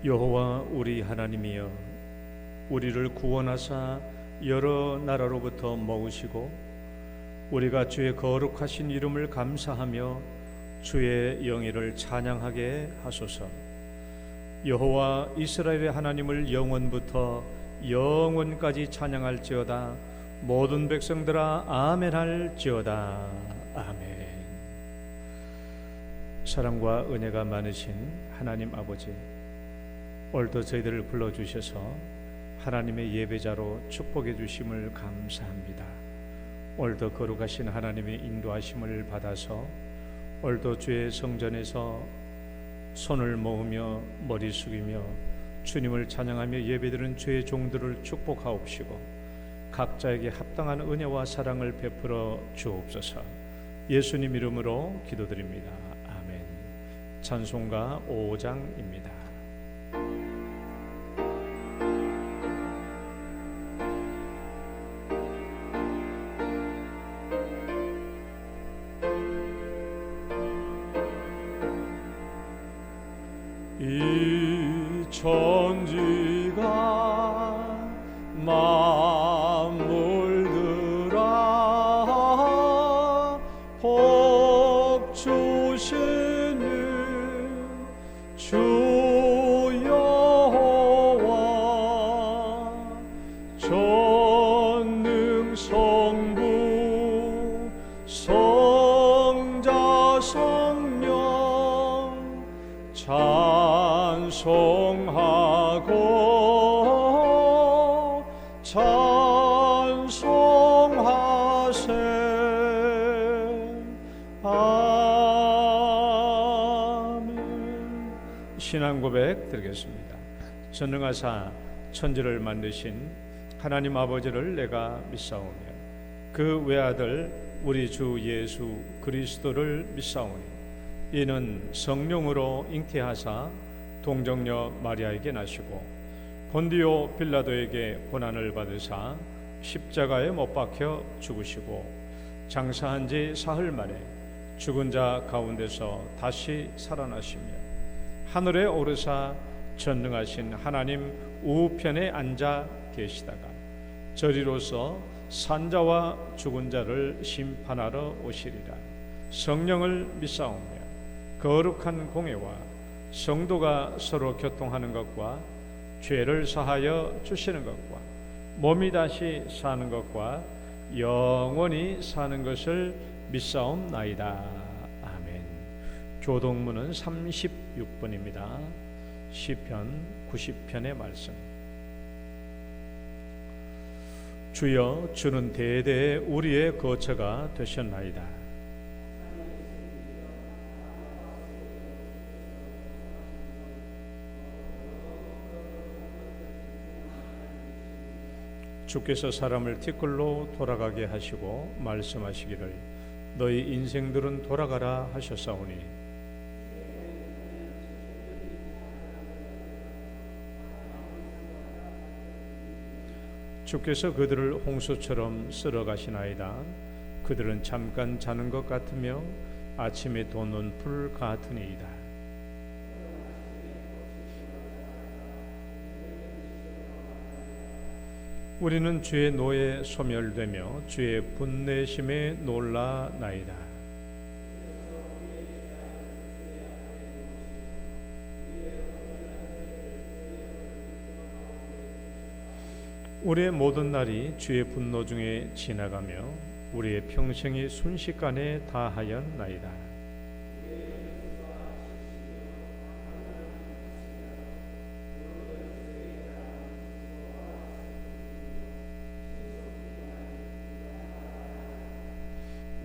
여호와 우리 하나님이여, 우리를 구원하사 여러 나라로부터 모으시고 우리가 주의 거룩하신 이름을 감사하며 주의 영예를 찬양하게 하소서. 여호와 이스라엘의 하나님을 영원부터 영원까지 찬양할지어다. 모든 백성들아 아멘할지어다. 아멘. 사랑과 은혜가 많으신 하나님 아버지, 오늘도 저희들을 불러주셔서 하나님의 예배자로 축복해 주심을 감사합니다. 오늘도 거룩하신 하나님의 인도하심을 받아서 오늘도 주의 성전에서 손을 모으며 머리 숙이며 주님을 찬양하며 예배드리는 주의 종들을 축복하옵시고 각자에게 합당한 은혜와 사랑을 베풀어 주옵소서. 예수님 이름으로 기도드립니다. 아멘. 찬송가 5장입니다. 이 천지가 만물들아 복 주시는 주 여호와 전능 성부 성자 성령 찬송하고 찬송하세. 아멘. 신앙 고백 드리겠습니다. 전능하사 천지를 만드신 하나님 아버지를 내가 믿사오며 그 외아들 우리 주 예수 그리스도를 믿사오니 이는 성령으로 잉태하사 동정녀 마리아에게 나시고 본디오 빌라도에게 고난을 받으사 십자가에 못 박혀 죽으시고 장사한 지 사흘 만에 죽은 자 가운데서 다시 살아나시며 하늘에 오르사 전능하신 하나님 우편에 앉아 계시다가 저리로서 산자와 죽은 자를 심판하러 오시리라. 성령을 믿사오며 거룩한 공회와 성도가 서로 교통하는 것과 죄를 사하여 주시는 것과 몸이 다시 사는 것과 영원히 사는 것을 믿사옵나이다. 아멘. 교동문은 36번입니다. 시편 90편의 말씀. 주여, 주는 대대에 우리의 거처가 되셨나이다. 주께서 사람을 티끌로 돌아가게 하시고 말씀하시기를 너희 인생들은 돌아가라 하셨사오니 주께서 그들을 홍수처럼 쓸어 가시나이다. 그들은 잠깐 자는 것 같으며 아침에 돋는 불 같으니이다. 우리는 주의 노에 소멸되며 주의 분내심에 놀라나이다. 우리의 모든 날이 주의 분노 중에 지나가며 우리의 평생이 순식간에 다하였나이다.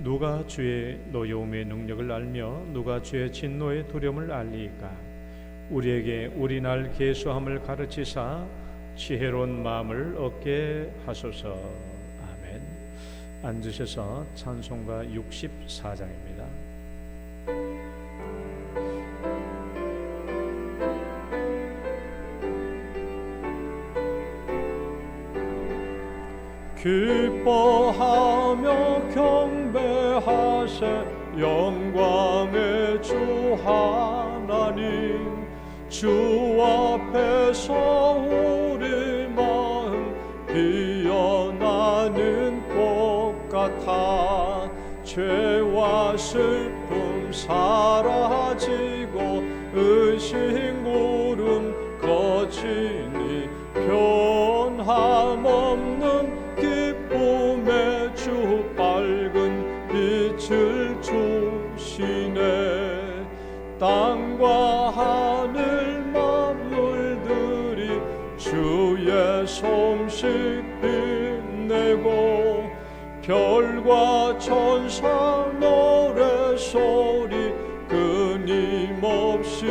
누가 주의 노여움의 능력을 알며 누가 주의 진노의 두려움을 알리까? 우리에게 우리 날 계수함을 가르치사 지혜로운 마음을 얻게 하소서. 아멘. 앉으셔서 찬송가 64장입니다. 기뻐하며 경배하세 영광의 주 하나님 주 앞에서 우리 마음 피어나는 꽃 같아 죄와 슬픔 사라지고 의식 울음 거치니 변함없는 기쁨의 주 밝은 빛을 주시네. 땅과 하늘 만물들이 주의 솜씨 빛내고 별과 천사 노래소리 끊임없이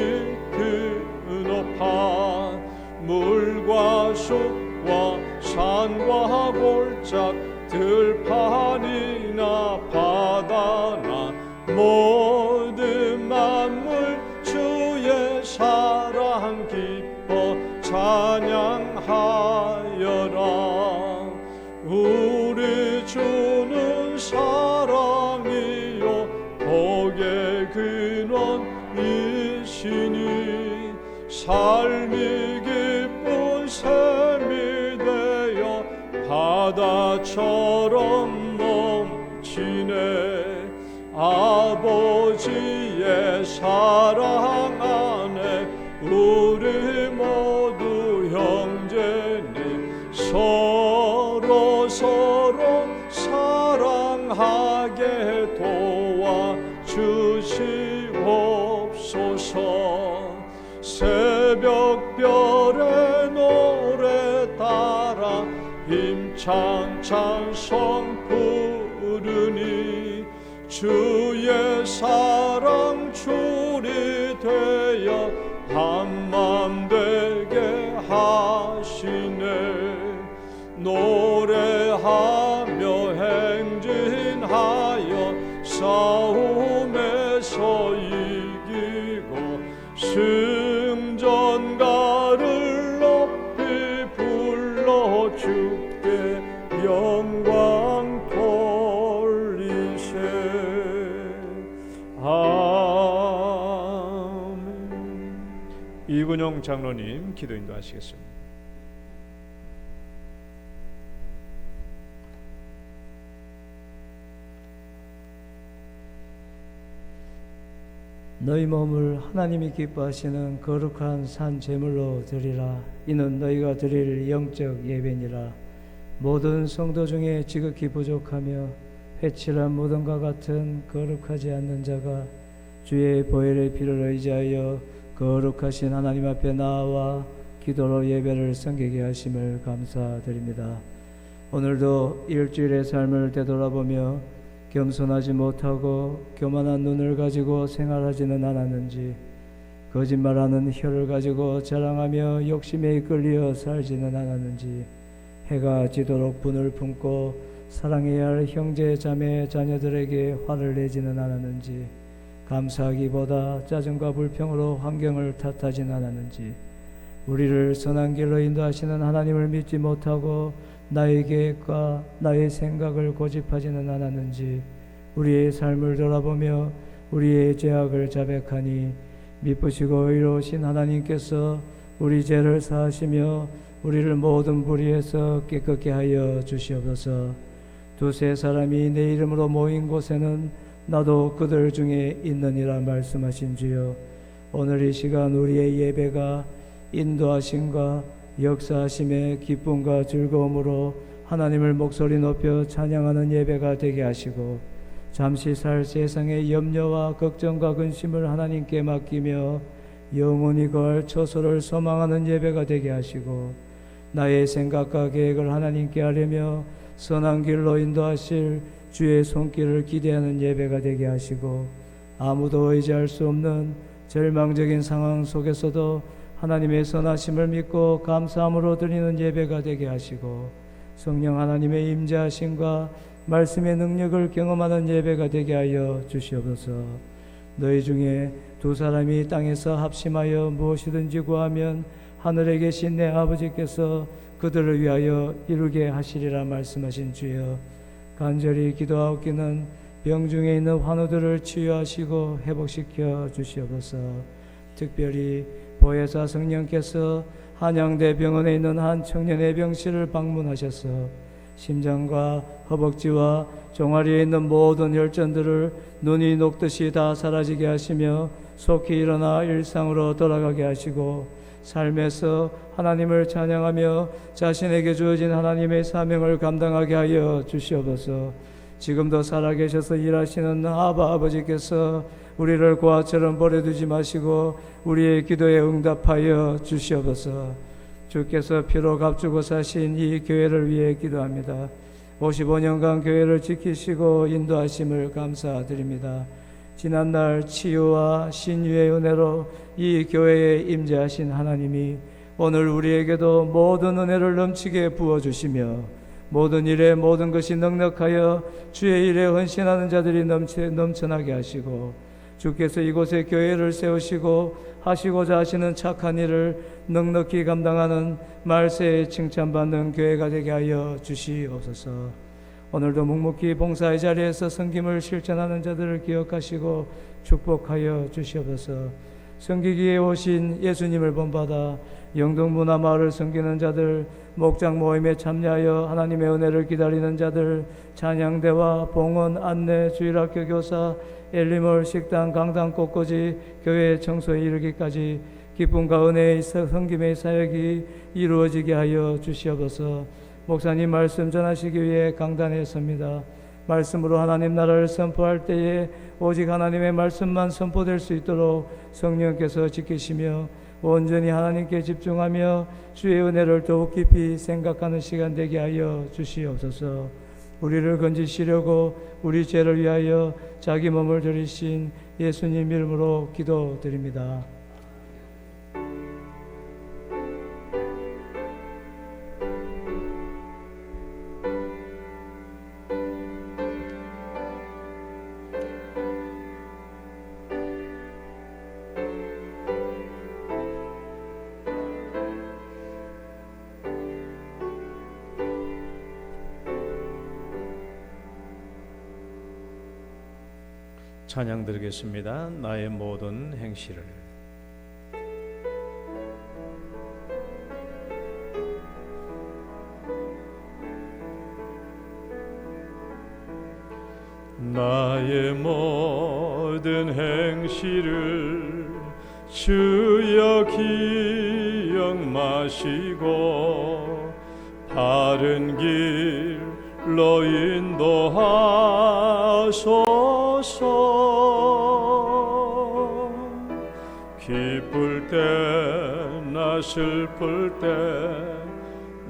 높아 물과 숲과 산과 골짝 들판이나 바다나 모든 만물 주의 사랑 기뻐 찬양하여라. 우리 주는 사랑이요 복의 근원이시니 삶이 기쁜 샘이 되어 바다처럼 넘치네. 아버지의 사랑 안에 우리 모두 형제니 서로 사랑하게 도와 주시옵소서. 새벽별의 노래 따라 힘찬 찬송 부르니 주의 사랑 줄이 되어 한맘 되게 하시네. 노래하며 행진하여 싸움에서 이기고 승전가를 높이 불러 주께 영광 돌리세. 아멘. 이근용 장로님 기도 인도하시겠습니다. 너희 몸을 하나님이 기뻐하시는 거룩한 산 제물로 드리라. 이는 너희가 드릴 영적 예배니라. 모든 성도 중에 지극히 부족하며 회칠한 무덤과 같은 거룩하지 않는 자가 주의 보혈의 피를 의지하여 거룩하신 하나님 앞에 나아와 기도로 예배를 섬기게 하심을 감사드립니다. 오늘도 일주일의 삶을 되돌아보며 겸손하지 못하고 교만한 눈을 가지고 생활하지는 않았는지, 거짓말하는 혀를 가지고 자랑하며 욕심에 이끌려 살지는 않았는지, 해가 지도록 분을 품고 사랑해야 할 형제 자매 자녀들에게 화를 내지는 않았는지, 감사하기보다 짜증과 불평으로 환경을 탓하지는 않았는지, 우리를 선한 길로 인도하시는 하나님을 믿지 못하고 나의 계획과 나의 생각을 고집하지는 않았는지, 우리의 삶을 돌아보며 우리의 죄악을 자백하니 미쁘시고 의로우신 하나님께서 우리 죄를 사하시며 우리를 모든 불의에서 깨끗게 하여 주시옵소서. 두세 사람이 내 이름으로 모인 곳에는 나도 그들 중에 있느니라 말씀하신 주여, 오늘 이 시간 우리의 예배가 인도하심과 역사하심의 기쁨과 즐거움으로 하나님을 목소리 높여 찬양하는 예배가 되게 하시고, 잠시 살 세상의 염려와 걱정과 근심을 하나님께 맡기며 영원히 거할 처소를 소망하는 예배가 되게 하시고, 나의 생각과 계획을 하나님께 하려며 선한 길로 인도하실 주의 손길을 기대하는 예배가 되게 하시고, 아무도 의지할 수 없는 절망적인 상황 속에서도 하나님의 선하심을 믿고 감사함으로 드리는 예배가 되게 하시고, 성령 하나님의 임재하심과 말씀의 능력을 경험하는 예배가 되게 하여 주시옵소서. 너희 중에 두 사람이 땅에서 합심하여 무엇이든지 구하면 하늘에 계신 내 아버지께서 그들을 위하여 이루게 하시리라 말씀하신 주여, 간절히 기도하옵기는 병중에 있는 환우들을 치유하시고 회복시켜 주시옵소서. 특별히 보혜사 성령께서 한양대 병원에 있는 한 청년의 병실을 방문하셔서 심장과 허벅지와 종아리에 있는 모든 혈전들을 눈이 녹듯이 다 사라지게 하시며 속히 일어나 일상으로 돌아가게 하시고 삶에서 하나님을 찬양하며 자신에게 주어진 하나님의 사명을 감당하게 하여 주시옵소서. 지금도 살아계셔서 일하시는 아바 아버지께서 우리를 고아처럼 버려두지 마시고 우리의 기도에 응답하여 주시옵소서. 주께서 피로 값주고 사신 이 교회를 위해 기도합니다. 55년간 교회를 지키시고 인도하심을 감사드립니다. 지난날 치유와 신유의 은혜로 이 교회에 임재하신 하나님이 오늘 우리에게도 모든 은혜를 넘치게 부어주시며 모든 일에 모든 것이 넉넉하여 주의 일에 헌신하는 자들이 넘쳐나게 하시고 주께서 이곳에 교회를 세우시고 하시고자 하시는 착한 일을 넉넉히 감당하는 말세에 칭찬받는 교회가 되게 하여 주시옵소서. 오늘도 묵묵히 봉사의 자리에서 섬김을 실천하는 자들을 기억하시고 축복하여 주시옵소서. 섬기기에 오신 예수님을 본받아 영동문화 마을을 섬기는 자들, 목장 모임에 참여하여 하나님의 은혜를 기다리는 자들, 찬양대와 봉헌, 안내, 주일학교 교사, 엘리몰, 식당, 강당 곳곳이 교회 청소에 이르기까지 기쁨과 은혜의 섬김의 사역이 이루어지게 하여 주시옵소서. 목사님 말씀 전하시기 위해 강단에 섭니다. 말씀으로 하나님 나라를 선포할 때에 오직 하나님의 말씀만 선포될 수 있도록 성령께서 지키시며 온전히 하나님께 집중하며 주의 은혜를 더욱 깊이 생각하는 시간 되게 하여 주시옵소서. 우리를 건지시려고 우리 죄를 위하여 자기 몸을 들이신 예수님 이름으로 기도드립니다. 찬양 드리겠습니다. 나의 모든 행실을. 나의 모든 행실을 주여 기억마시고 바른 길로 인도하소서. 기쁠 때나 슬플 때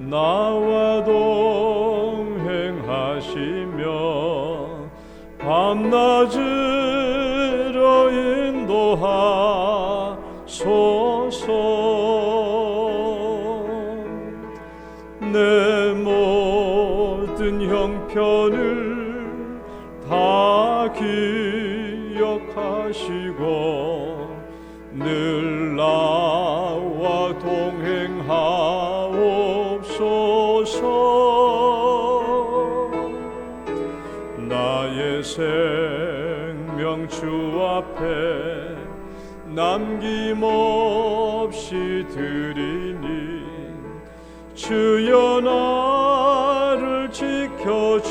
나와 동행하시며 밤낮으로 인도하소서. 내 모든 형편을 다 기억하시고 늘 나와 동행하옵소서. 나의 생명 주 앞에 남김없이 드리니 주여 나를 지켜주소서.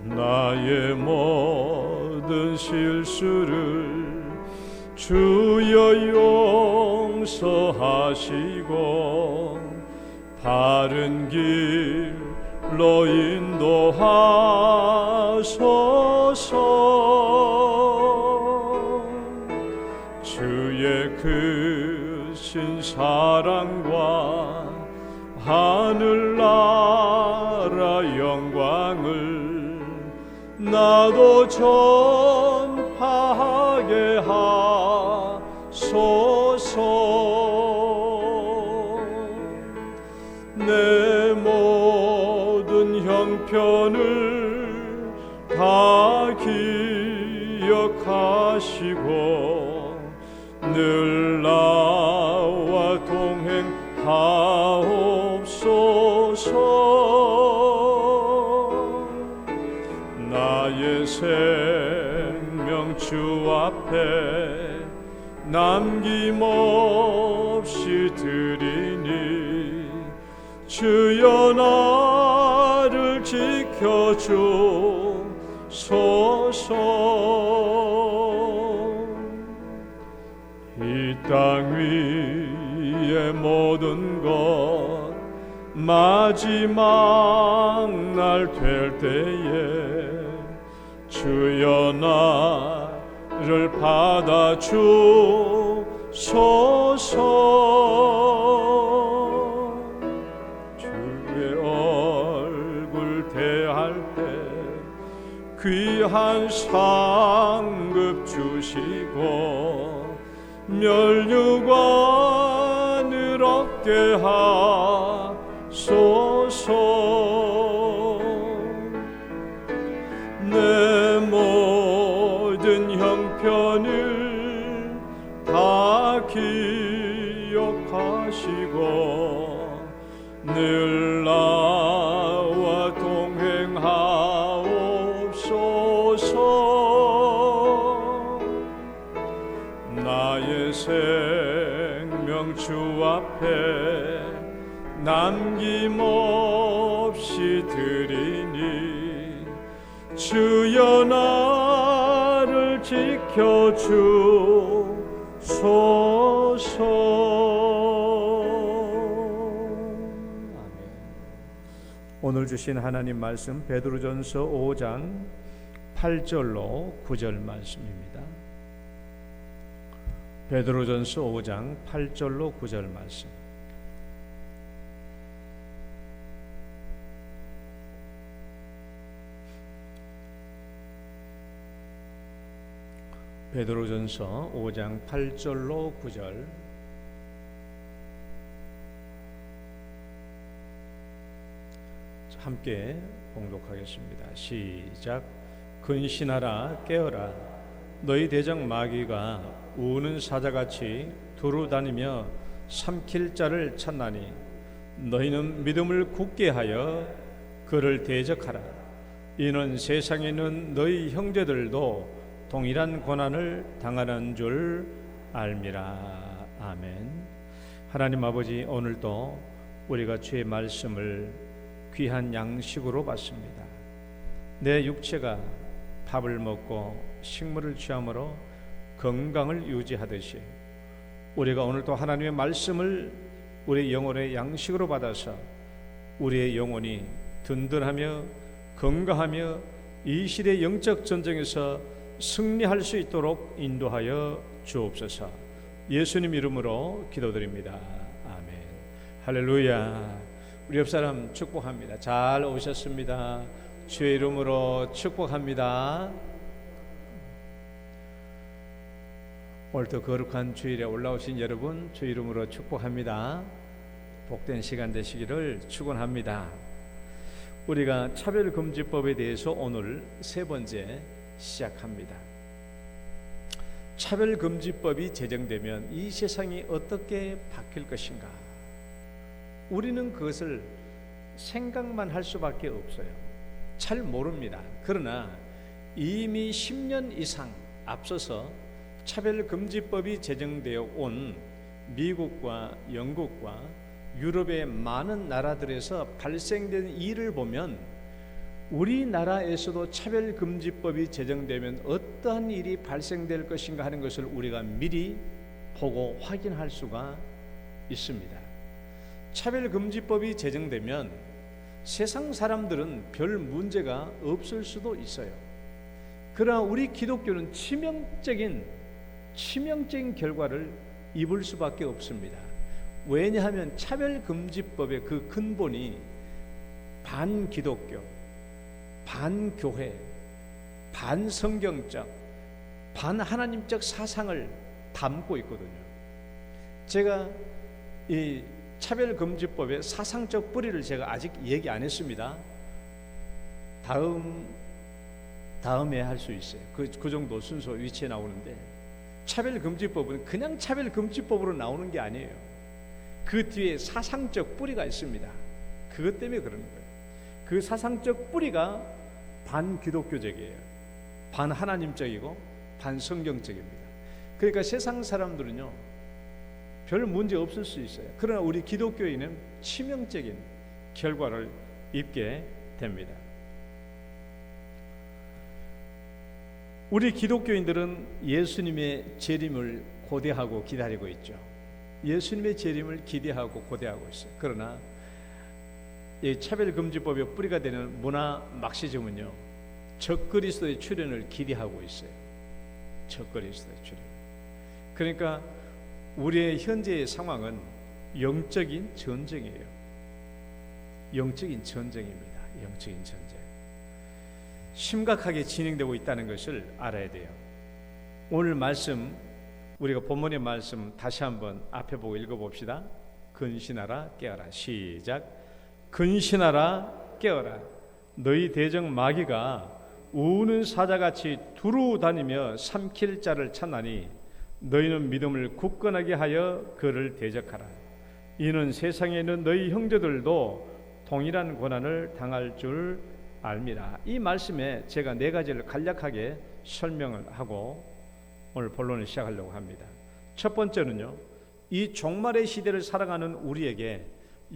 나의 모든 실수를 주여 용서하시고 바른 길로 인도하소서. 주의 크신 사랑과 하늘나라 영광을 나도 전파하게 하소서. 내 모든 형편을 다 기억하시고 늘 나와 동행하옵소서. 나의 생명 앞에 남김없이 드리니 주여 나를 지켜주소서. 이 땅 위의 모든 것 마지막 날 될 때에 주여 나를 받아 주소서. 주의 얼굴 대할 때 귀한 상급 주시고 멸류관을 얻게 하소서. 내 모든 형편을 다 기억하시고 늘 나와 동행하옵소서. 나의 생명 주 앞에 남김없이 드리니 주여 나를 지켜주소서. 오늘 주신 하나님 말씀 베드로전서 5장 8절로 9절 말씀입니다. 베드로전서 5장 8절로 9절 말씀. 베드로전서 5장 8절로 9절. 함께 봉독하겠습니다. 시작. 근신하라 깨어라 너희 대적 마귀가 우는 사자같이 두루 다니며 삼킬 자를 찾나니 너희는 믿음을 굳게 하여 그를 대적하라. 이는 세상에 있는 너희 형제들도 동일한 고난을 당하는 줄 알미라. 아멘. 하나님 아버지, 오늘도 우리가 주의 말씀을 귀한 양식으로 받습니다. 내 육체가 밥을 먹고 식물을 취함으로 건강을 유지하듯이 우리가 오늘도 하나님의 말씀을 우리 영혼의 양식으로 받아서 우리의 영혼이 든든하며 건강하며 이 시대의 영적 전쟁에서 승리할 수 있도록 인도하여 주옵소서. 예수님 이름으로 기도드립니다. 아멘. 할렐루야. 우리 옆사람 축복합니다. 잘 오셨습니다. 주의 이름으로 축복합니다. 오늘도 거룩한 주일에 올라오신 여러분 주 이름으로 축복합니다. 복된 시간 되시기를 축원합니다. 우리가 차별금지법에 대해서 오늘 세 번째 시작합니다. 차별금지법이 제정되면 이 세상이 어떻게 바뀔 것인가? 우리는 그것을 생각만 할 수밖에 없어요. 잘 모릅니다. 그러나 이미 10년 이상 앞서서 차별금지법이 제정되어 온 미국과 영국과 유럽의 많은 나라들에서 발생된 일을 보면 우리나라에서도 차별금지법이 제정되면 어떠한 일이 발생될 것인가 하는 것을 우리가 미리 보고 확인할 수가 있습니다. 차별금지법이 제정되면 세상 사람들은 별 문제가 없을 수도 있어요. 그러나 우리 기독교는 치명적인 결과를 입을 수밖에 없습니다. 왜냐하면 차별금지법의 그 근본이 반기독교, 반교회, 반성경적, 반하나님적 사상을 담고 있거든요. 제가 이 차별금지법의 사상적 뿌리를 제가 아직 얘기 안 했습니다. 다음에 할 수 있어요. 그 정도 순서 위치에 나오는데, 차별금지법은 그냥 차별금지법으로 나오는 게 아니에요. 그 뒤에 사상적 뿌리가 있습니다. 그것 때문에 그러는 거예요. 그 사상적 뿌리가 반기독교적이에요. 반하나님적이고 반성경적입니다. 그러니까 세상 사람들은요 별 문제 없을 수 있어요. 그러나 우리 기독교인은 치명적인 결과를 입게 됩니다. 우리 기독교인들은 예수님의 재림을 고대하고 기다리고 있죠. 예수님의 재림을 기대하고 고대하고 있어요. 그러나 이 차별금지법의 뿌리가 되는 문화 막시즘은요 적그리스도의 출현을 기대하고 있어요. 적그리스도의 출현. 그러니까 우리의 현재의 상황은 영적인 전쟁이에요. 영적인 전쟁입니다. 영적인 전쟁. 심각하게 진행되고 있다는 것을 알아야 돼요. 오늘 말씀, 우리가 본문의 말씀 다시 한번 앞에 보고 읽어봅시다. 근신하라 깨어라. 시작. 근신하라 깨어라. 너희 대적 마귀가 우는 사자같이 두루 다니며 삼킬 자를 찾나니 너희는 믿음을 굳건하게 하여 그를 대적하라. 이는 세상에 있는 너희 형제들도 동일한 고난을 당할 줄 알미라. 이 말씀에 제가 네 가지를 간략하게 설명을 하고 오늘 본론을 시작하려고 합니다. 첫 번째는요, 이 종말의 시대를 살아가는 우리에게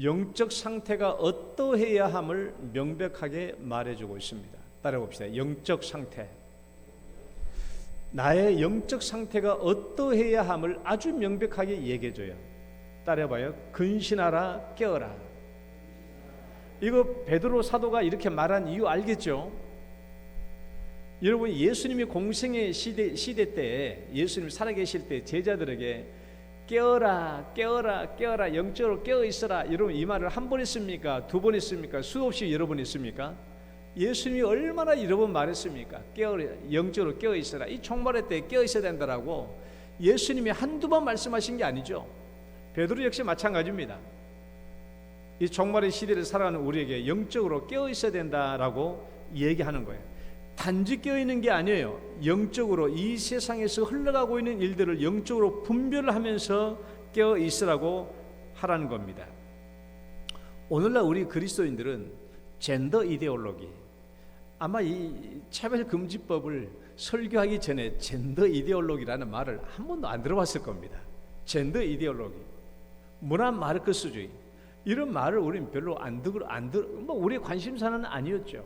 영적 상태가 어떠해야 함을 명백하게 말해주고 있습니다. 따라봅시다. 영적 상태. 나의 영적 상태가 어떠해야 함을 아주 명백하게 얘기해줘요. 따라해봐요. 근신하라 깨어라. 이거 베드로 사도가 이렇게 말한 이유 알겠죠? 여러분, 예수님이 공생의 시대 때, 예수님이 살아계실 때 제자들에게 깨어라 깨어라 깨어라, 영적으로 깨어있어라, 여러분 이 말을 한 번 했습니까? 두 번 했습니까? 수없이 여러 번 했습니까? 예수님이 얼마나 여러 번 말했습니까? 영적으로 깨어있어라. 이 종말의 때 깨어있어야 된다라고 예수님이 한두 번 말씀하신 게 아니죠. 베드로 역시 마찬가지입니다. 이 종말의 시대를 살아가는 우리에게 영적으로 깨어있어야 된다라고 얘기하는 거예요. 단지 깨어있는 게 아니에요. 영적으로 이 세상에서 흘러가고 있는 일들을 영적으로 분별을 하면서 깨어있으라고 하라는 겁니다. 오늘날 우리 그리스도인들은 젠더 이데올로기, 아마 이 차별금지법을 설교하기 전에 젠더 이데올로기라는 말을 한 번도 안 들어봤을 겁니다. 젠더 이데올로기, 문화 마르크스주의, 이런 말을 우리는 별로 뭐 우리의 관심사는 아니었죠.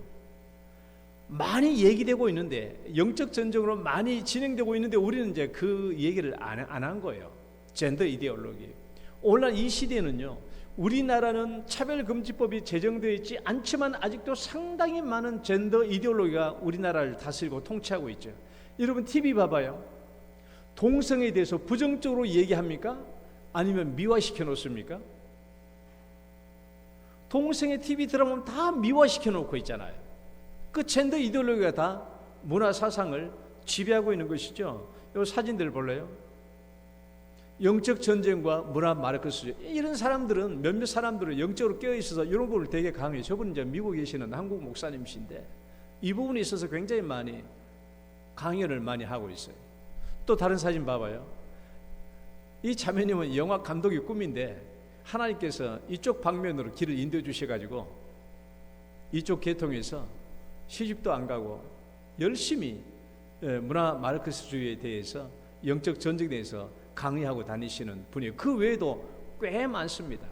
많이 얘기되고 있는데, 영적 전쟁으로 많이 진행되고 있는데 우리는 이제 그 얘기를 안 한 거예요. 젠더 이데올로기. 오늘날 이 시대는요, 우리나라는 차별금지법이 제정되어 있지 않지만 아직도 상당히 많은 젠더 이데올로기가 우리나라를 다스리고 통치하고 있죠. 여러분 TV 봐봐요. 동성애에 대해서 부정적으로 얘기합니까? 아니면 미화시켜 놓습니까? 동성애 TV 들어보면 다 미화시켜 놓고 있잖아요. 그 젠더 이데올로기가 다 문화 사상을 지배하고 있는 것이죠. 이 사진들 볼래요? 영적 전쟁과 문화 마르크스, 이런 사람들은, 몇몇 사람들은 영적으로 깨어있어서 이런 부분을 되게 강해요. 저분은 이제 미국에 계시는 한국 목사님이신데 이 부분에 있어서 굉장히 많이 강연을 많이 하고 있어요. 또 다른 사진 봐봐요. 이 자매님은 영화 감독이 꿈인데 하나님께서 이쪽 방면으로 길을 인도해 주셔가지고 이쪽 계통에서 시집도 안 가고 열심히 문화 마르크스주의에 대해서, 영적 전쟁에 대해서 강의하고 다니시는 분이에요. 그 외에도 꽤 많습니다.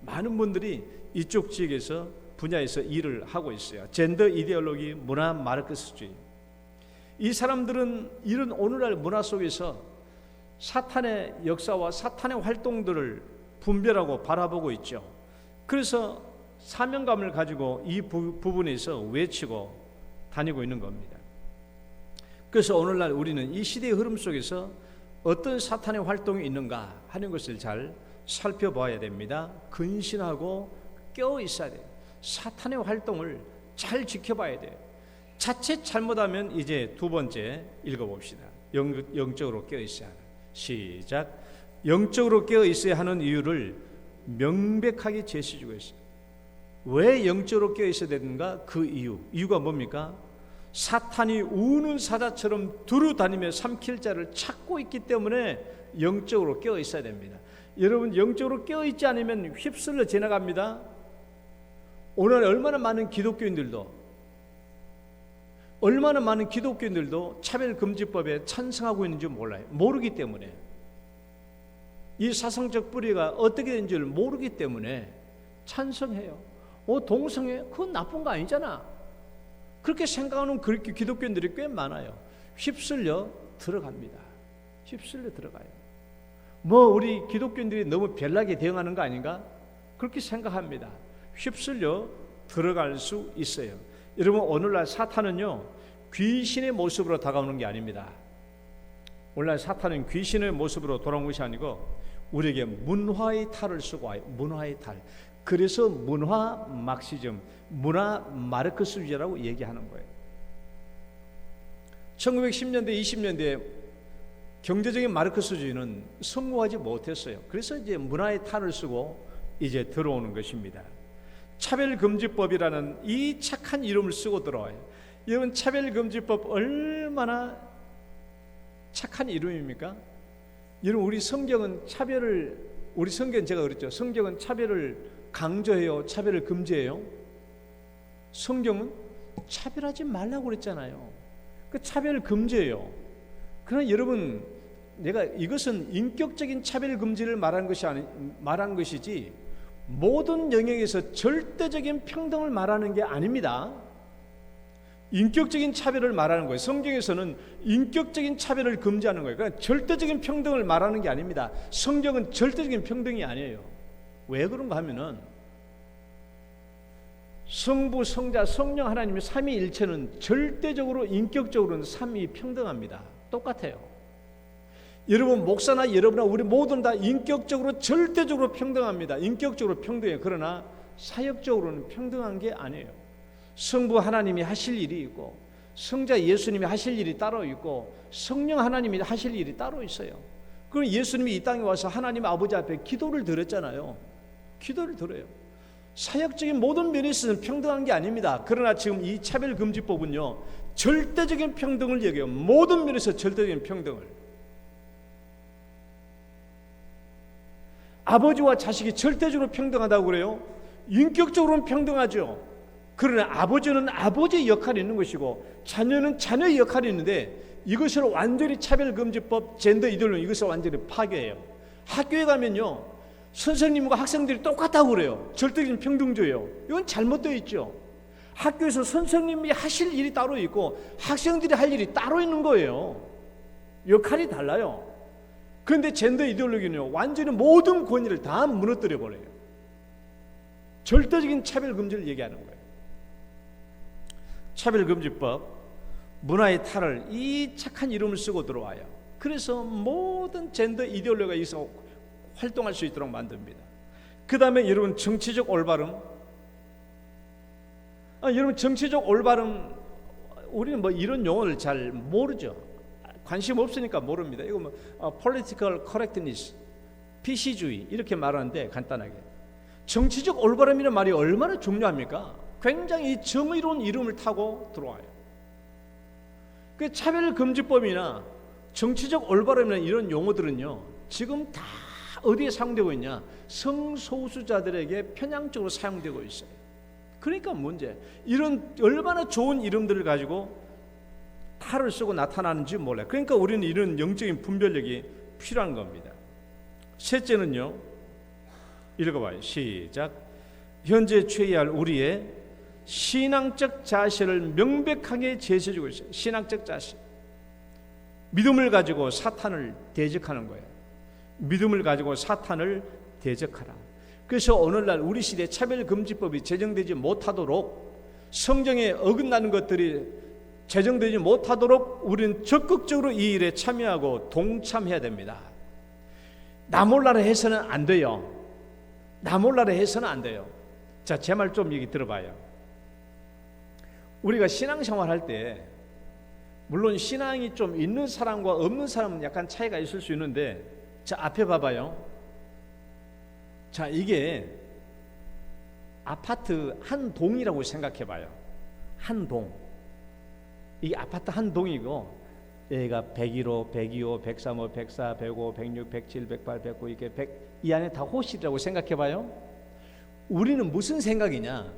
많은 분들이 이쪽 지역에서 분야에서 일을 하고 있어요. 젠더 이데올로기, 문화 마르크스주의. 이 사람들은 이런 오늘날 문화 속에서 사탄의 역사와 사탄의 활동들을 분별하고 바라보고 있죠. 그래서 사명감을 가지고 이 부분에서 외치고 다니고 있는 겁니다. 그래서 오늘날 우리는 이 시대의 흐름 속에서 어떤 사탄의 활동이 있는가 하는 것을 잘 살펴봐야 됩니다. 근신하고 깨어 있어야 돼요. 사탄의 활동을 잘 지켜봐야 돼요. 자칫 잘못하면 이제 두 번째 읽어봅시다. 영적으로 깨어 있어야 하는. 시작. 영적으로 깨어 있어야 하는 이유를 명백하게 제시해주고 있어요. 왜 영적으로 깨어 있어야 되는가? 그 이유가 뭡니까? 사탄이 우는 사자처럼 두루 다니며 삼킬 자를 찾고 있기 때문에 영적으로 깨어 있어야 됩니다. 여러분, 영적으로 깨어 있지 않으면 휩쓸려 지나갑니다. 오늘 얼마나 많은 기독교인들도 얼마나 많은 기독교인들도 차별금지법에 찬성하고 있는지 몰라요. 모르기 때문에. 이 사상적 뿌리가 어떻게 되는지를 모르기 때문에 찬성해요. 동성애 그건 나쁜 거 아니잖아. 그렇게 생각하는 그렇게 기독교인들이 꽤 많아요. 휩쓸려 들어갑니다. 휩쓸려 들어가요. 우리 기독교인들이 너무 별나게 대응하는 거 아닌가? 그렇게 생각합니다. 휩쓸려 들어갈 수 있어요. 여러분, 오늘날 사탄은요, 귀신의 모습으로 다가오는 게 아닙니다. 오늘날 사탄은 귀신의 모습으로 돌아온 것이 아니고 우리에게 문화의 탈을 쓰고 와요. 문화의 탈. 그래서 문화 막시즘, 문화 마르크스주의라고 얘기하는 거예요. 1910년대, 20년대 경제적인 마르크스주의는 성공하지 못했어요. 그래서 이제 문화의 탈을 쓰고 이제 들어오는 것입니다. 차별금지법이라는 이 착한 이름을 쓰고 들어와요. 여러분, 차별금지법 얼마나 착한 이름입니까? 여러분, 우리 성경은 우리 성경은 제가 그랬죠. 성경은 차별을 강조해요, 차별을 금지해요? 성경은 차별하지 말라고 그랬잖아요. 그 차별을 금지해요. 그러나 여러분, 내가 이것은 인격적인 차별 금지를 말한 것이지 모든 영역에서 절대적인 평등을 말하는 게 아닙니다. 인격적인 차별을 말하는 거예요. 성경에서는 인격적인 차별을 금지하는 거예요. 그러니까 절대적인 평등을 말하는 게 아닙니다. 성경은 절대적인 평등이 아니에요. 왜 그런가 하면은 성부, 성자, 성령 하나님의 삼위일체는 절대적으로 인격적으로는 삼위 평등합니다. 똑같아요. 여러분, 목사나 여러분이나 우리 모두는 다 인격적으로 절대적으로 평등합니다. 인격적으로 평등해요. 그러나 사역적으로는 평등한 게 아니에요. 성부 하나님이 하실 일이 있고, 성자 예수님이 하실 일이 따로 있고, 성령 하나님이 하실 일이 따로 있어요. 그럼 예수님이 이 땅에 와서 하나님 아버지 앞에 기도를 드렸잖아요. 기도를 드려요. 사역적인 모든 면에 있어서는 평등한 게 아닙니다. 그러나 지금 이 차별금지법은요, 절대적인 평등을 얘기해요. 모든 면에서 절대적인 평등을. 아버지와 자식이 절대적으로 평등하다고 그래요? 인격적으로는 평등하죠. 그러나 아버지는 아버지의 역할이 있는 것이고 자녀는 자녀의 역할이 있는데 이것을 완전히 차별금지법, 젠더 이데올로기 이것을 완전히 파괴해요. 학교에 가면요, 선생님과 학생들이 똑같다고 그래요. 절대적인 평등주의예요. 이건 잘못되어 있죠. 학교에서 선생님이 하실 일이 따로 있고 학생들이 할 일이 따로 있는 거예요. 역할이 달라요. 그런데 젠더 이데올로기는요, 완전히 모든 권위를 다 무너뜨려 버려요. 절대적인 차별금지를 얘기하는 거예요. 차별금지법, 문화의 탈을 이 착한 이름을 쓰고 들어와요. 그래서 모든 젠더 이데올로기가 여기서 활동할 수 있도록 만듭니다. 그 다음에 여러분, 정치적 올바름. 여러분, 정치적 올바름, 우리는 이런 용어를 잘 모르죠. 관심 없으니까 모릅니다. 이거 political correctness, PC주의 이렇게 말하는데 간단하게 정치적 올바름이라는 말이 얼마나 중요합니까? 굉장히 정의로운 이름을 타고 들어와요. 그 차별금지법이나 정치적 올바름이나 이런 용어들은요, 지금 다 어디에 사용되고 있냐? 성소수자들에게 편향적으로 사용되고 있어요. 그러니까 문제. 이런 얼마나 좋은 이름들을 가지고 탈을 쓰고 나타나는지 몰라요. 그러니까 우리는 이런 영적인 분별력이 필요한 겁니다. 셋째는요, 읽어봐요. 시작. 현재 취해야 할 우리의 신앙적 자세를 명백하게 제시해주고 있어요. 신앙적 자세. 믿음을 가지고 사탄을 대적하는 거예요. 믿음을 가지고 사탄을 대적하라. 그래서 오늘날 우리 시대에 차별금지법이 제정되지 못하도록, 성경에 어긋나는 것들이 제정되지 못하도록 우리는 적극적으로 이 일에 참여하고 동참해야 됩니다. 나 몰라라 해서는 안 돼요. 나 몰라라 해서는 안 돼요. 자, 제 말 좀 얘기 들어봐요. 우리가 신앙생활 할 때, 물론 신앙이 좀 있는 사람과 없는 사람은 약간 차이가 있을 수 있는데, 자, 앞에 봐봐요. 자, 이게 아파트 한 동이라고 생각해 봐요. 한 동. 이 아파트 한 동이고, 여기가 101호, 102호, 103호, 104, 105, 106, 107, 108, 109 이렇게 100, 이 안에 다 호실이라고 생각해 봐요. 우리는 무슨 생각이냐?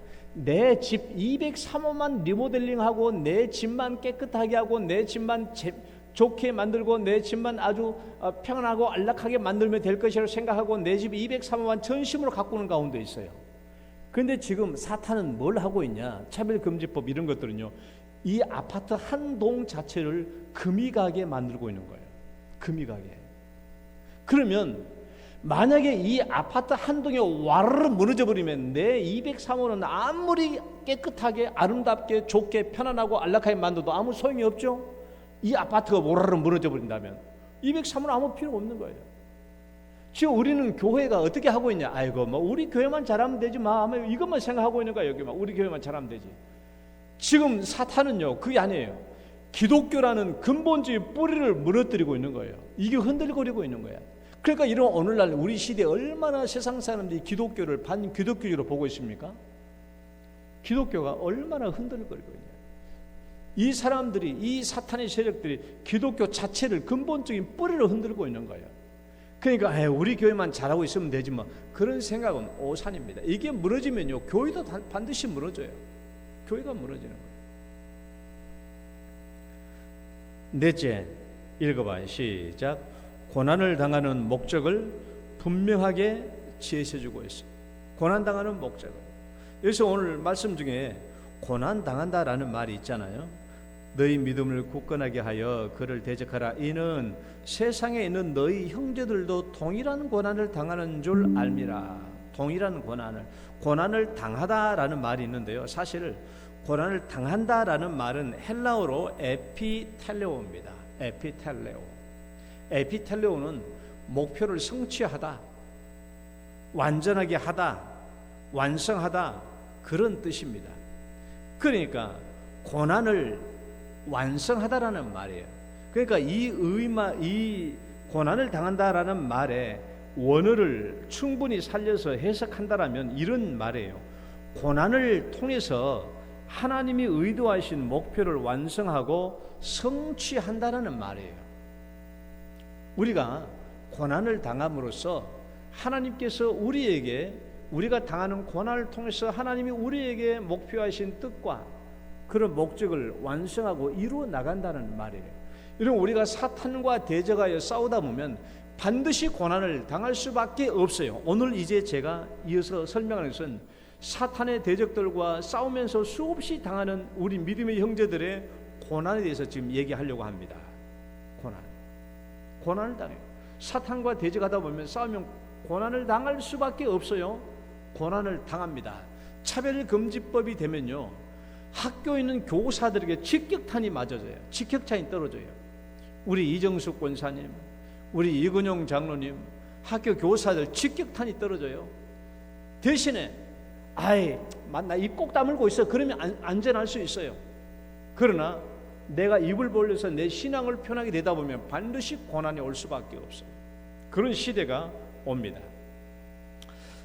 내 집 203호만 리모델링하고 내 집만 깨끗하게 하고 내 집만 좋게 만들고 내 집만 아주 평안하고 안락하게 만들면 될 것이라고 생각하고 내 집 203호만 전심으로 가꾸는 가운데 있어요. 그런데 지금 사탄은 뭘 하고 있냐? 차별금지법 이런 것들은요, 이 아파트 한 동 자체를 금이가게 만들고 있는 거예요. 금이가게. 그러면 만약에 이 아파트 한 동이 와르르 무너져 버리면 내 203호는 아무리 깨끗하게 아름답게 좋게 편안하고 안락하게 만들어도 아무 소용이 없죠. 이 아파트가 와르르 무너져 버린다면 203호는 아무 필요 없는 거예요. 지금 우리는 교회가 어떻게 하고 있냐? 아이고 뭐 우리 교회만 잘하면 되지 뭐 이것만 생각하고 있는 거야. 여기 막 우리 교회만 잘하면 되지. 지금 사탄은요 그게 아니에요. 기독교라는 근본적인 뿌리를 무너뜨리고 있는 거예요. 이게 흔들거리고 있는 거야. 그러니까 이런 오늘날 우리 시대에 얼마나 세상 사람들이 기독교를 반기독교적으로 보고 있습니까? 기독교가 얼마나 흔들거리고 있냐. 이 사람들이, 이 사탄의 세력들이 기독교 자체를 근본적인 뿌리로 흔들고 있는 거예요. 그러니까 우리 교회만 잘하고 있으면 되지 뭐, 그런 생각은 오산입니다. 이게 무너지면요 교회도 반드시 무너져요. 교회가 무너지는 거예요. 넷째, 읽어봐요. 시작. 고난을 당하는 목적을 분명하게 제시해주고 있어요. 고난당하는 목적을. 여기서 오늘 말씀 중에 고난당한다라는 말이 있잖아요. 너희 믿음을 굳건하게 하여 그를 대적하라. 이는 세상에 있는 너희 형제들도 동일한 고난을 당하는 줄 알미라. 동일한 고난을 당하다라는 말이 있는데요. 사실 고난을 당한다라는 말은 헬라어로 에피텔레오입니다. 에피텔레오는 목표를 성취하다, 완전하게 하다, 완성하다, 그런 뜻입니다. 그러니까 고난을 완성하다라는 말이에요. 그러니까 이 고난을 당한다라는 말의 원어를 충분히 살려서 해석한다라면 이런 말이에요. 고난을 통해서 하나님이 의도하신 목표를 완성하고 성취한다라는 말이에요. 우리가 고난을 당함으로써 하나님께서 우리가 당하는 고난을 통해서 하나님이 우리에게 목표하신 뜻과 그런 목적을 완성하고 이루어 나간다는 말이에요. 여러분, 우리가 사탄과 대적하여 싸우다 보면 반드시 고난을 당할 수밖에 없어요. 오늘 이제 제가 이어서 설명하는 것은 사탄의 대적들과 싸우면서 수없이 당하는 우리 믿음의 형제들의 고난에 대해서 지금 얘기하려고 합니다. 고난을 당해요. 사탄과 대적하다 보면 싸우면 고난을 당할 수밖에 없어요. 고난을 당합니다. 차별금지법이 되면요, 학교에 있는 교사들에게 직격탄이 맞아져요. 직격탄이 떨어져요. 우리 이정숙 권사님, 우리 이근용 장로님, 학교 교사들 직격탄이 떨어져요. 대신에 맞나 입 꼭 다물고 있어. 그러면 안전할 수 있어요. 그러나 내가 입을 벌려서 내 신앙을 표현하게 되다 보면 반드시 고난이 올 수밖에 없어요. 그런 시대가 옵니다.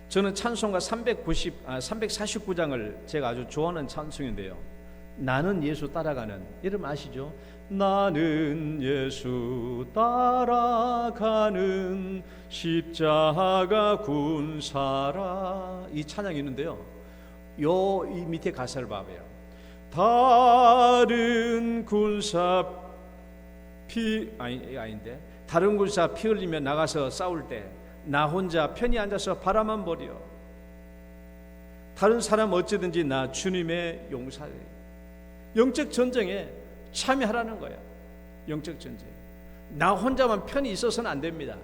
저는 찬송가 349장을 제가 아주 좋아하는 찬송인데요. 나는 예수 따라가는, 이름 아시죠? 나는 예수 따라가는 십자가 군사라, 이 찬양이 있는데요. 이 밑에 가사를 봐봐요. 다른 군사 다른 군사 피 흘리며 나가서 싸울 때 나 혼자 편히 앉아서 바라만 보려. 다른 사람 어찌든지 나 주님의 용사에. 영적 전쟁에 참여하라는 거야. 영적 전쟁. 나 혼자만 편히 있어서는 안 됩니다.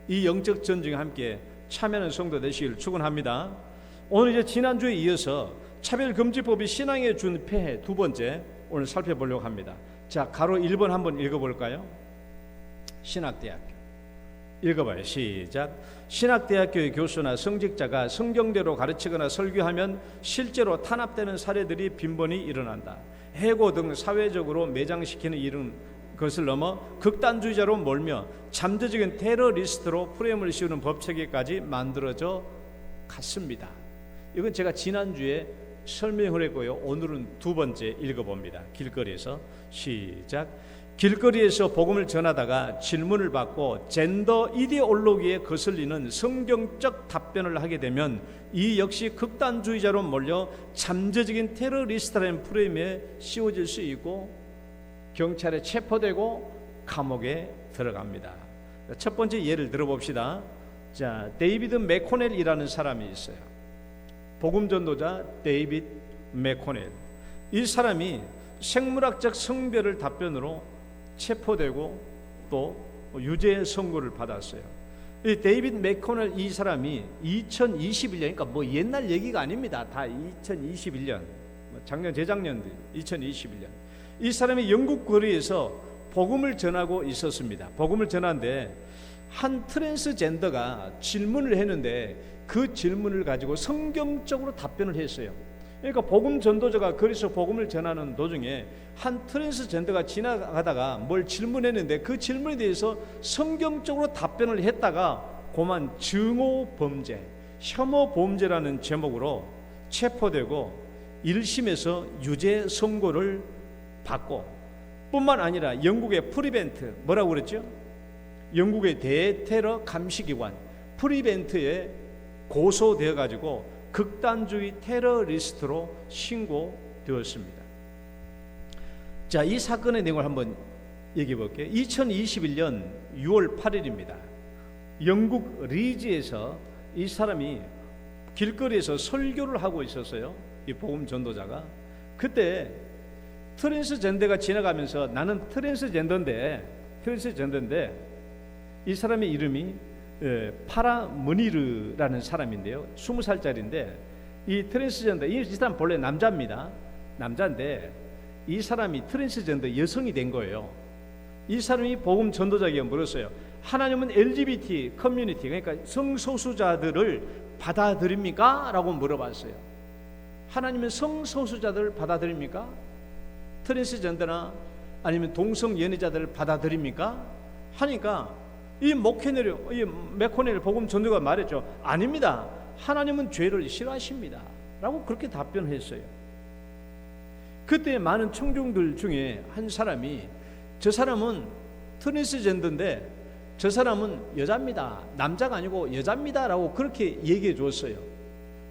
이 영적 전쟁에 함께 참여하는 성도 되시길 축원합니다. 오늘 이제 지난주에 이어서 차별금지법이 신앙에 준 폐해 두 번째 오늘 살펴보려고 합니다. 자, 가로 1번 한번 읽어볼까요? 신학대학교 읽어봐요. 시작. 신학대학교의 교수나 성직자가 성경대로 가르치거나 설교하면 실제로 탄압되는 사례들이 빈번히 일어난다. 해고 등 사회적으로 매장시키는 이런 것을 넘어 극단주의자로 몰며 잠재적인 테러리스트로 프레임을 씌우는 법체계까지 만들어져 갔습니다. 이건 제가 지난주에 설명을 했고요. 오늘은 두 번째 읽어봅니다. 길거리에서 시작. 길거리에서 복음을 전하다가 질문을 받고 젠더 이데올로기에 거슬리는 성경적 답변을 하게 되면 이 역시 극단주의자로 몰려 잠재적인 테러리스트라는 프레임에 씌워질 수 있고 경찰에 체포되고 감옥에 들어갑니다. 첫 번째 예를 들어봅시다. 자, 데이비드 맥코넬이라는 사람이 있어요. 복음 전도자 데이비드 맥코넬. 이 사람이 생물학적 성별을 답변으로 체포되고 또 유죄 선고를 받았어요. 이 데이비드 맥코넬 이 사람이 2021년, 그러니까 뭐 옛날 얘기가 아닙니다. 다 2021년, 작년 재작년 2021년. 이 사람이 영국 거리에서 복음을 전하고 있었습니다. 복음을 전하는데 한 트랜스젠더가 질문을 했는데 그 질문을 가지고 성경적으로 답변을 했어요. 그러니까 복음 전도자가 거리에서 복음을 전하는 도중에 한 트랜스젠더가 지나가다가 뭘 질문했는데 그 질문에 대해서 성경적으로 답변을 했다가 고만 증오 범죄, 혐오 범죄라는 제목으로 체포되고 1심에서 유죄 선고를 받고 뿐만 아니라 영국의 프리벤트, 뭐라고 그랬죠? 영국의 대테러 감시기관 프리벤트에 고소되어 가지고 극단주의 테러리스트로 신고되었습니다. 자, 이 사건의 내용을 한번 얘기해 볼게요. 2021년 6월 8일입니다. 영국 리즈에서 이 사람이 길거리에서 설교를 하고 있었어요. 이 복음 전도자가. 그때 트랜스젠더가 지나가면서 나는 트랜스젠더인데 이 사람의 이름이 파라 머니르라는 사람인데요. 20살짜리인데 이 트랜스젠더, 이 사람 본래 남자입니다. 남자인데 이 사람이 트랜스젠더 여성이 된 거예요. 이 사람이 복음 전도자에게 물었어요. 하나님은 LGBT 커뮤니티, 그러니까 성소수자들을 받아들입니까? 라고 물어봤어요. 하나님은 성소수자들을 받아들입니까? 트랜스젠더나 아니면 동성 연애자들을 받아들입니까? 하니까 이 맥코넬 복음 전도가 말했죠. 아닙니다. 하나님은 죄를 싫어하십니다. 라고 그렇게 답변했어요. 그때 많은 청중들 중에 한 사람이 저 사람은 트랜스젠더인데 저 사람은 여자입니다. 남자가 아니고 여자입니다. 라고 그렇게 얘기해 줬어요.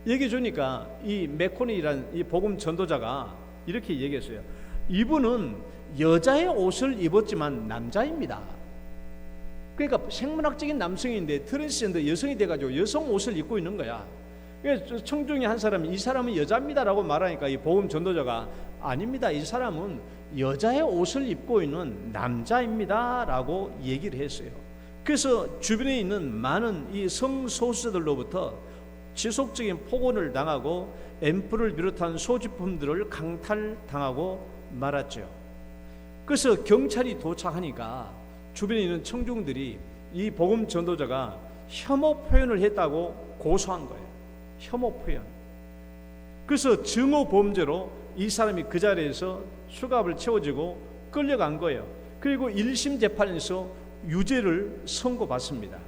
얘기해 주니까 이 맥코넬이라는 이 복음 전도자가 이렇게 얘기했어요. 이분은 여자의 옷을 입었지만 남자입니다. 그러니까 생물학적인 남성인데 트랜스젠더 여성이 돼가지고 여성 옷을 입고 있는 거야. 그래서 청중의 한 사람이 이 사람은 여자입니다라고 말하니까 이 복음 전도자가 아닙니다. 이 사람은 여자의 옷을 입고 있는 남자입니다라고 얘기를 했어요. 그래서 주변에 있는 많은 이 성소수자들로부터 지속적인 폭언을 당하고 앰플을 비롯한 소지품들을 강탈당하고 말았죠. 그래서 경찰이 도착하니까 주변에 있는 청중들이 이 복음 전도자가 혐오 표현을 했다고 고소한 거예요. 혐오 표현. 그래서 증오 범죄로 이 사람이 그 자리에서 수갑을 채워지고 끌려간 거예요. 그리고 1심 재판에서 유죄를 선고받습니다.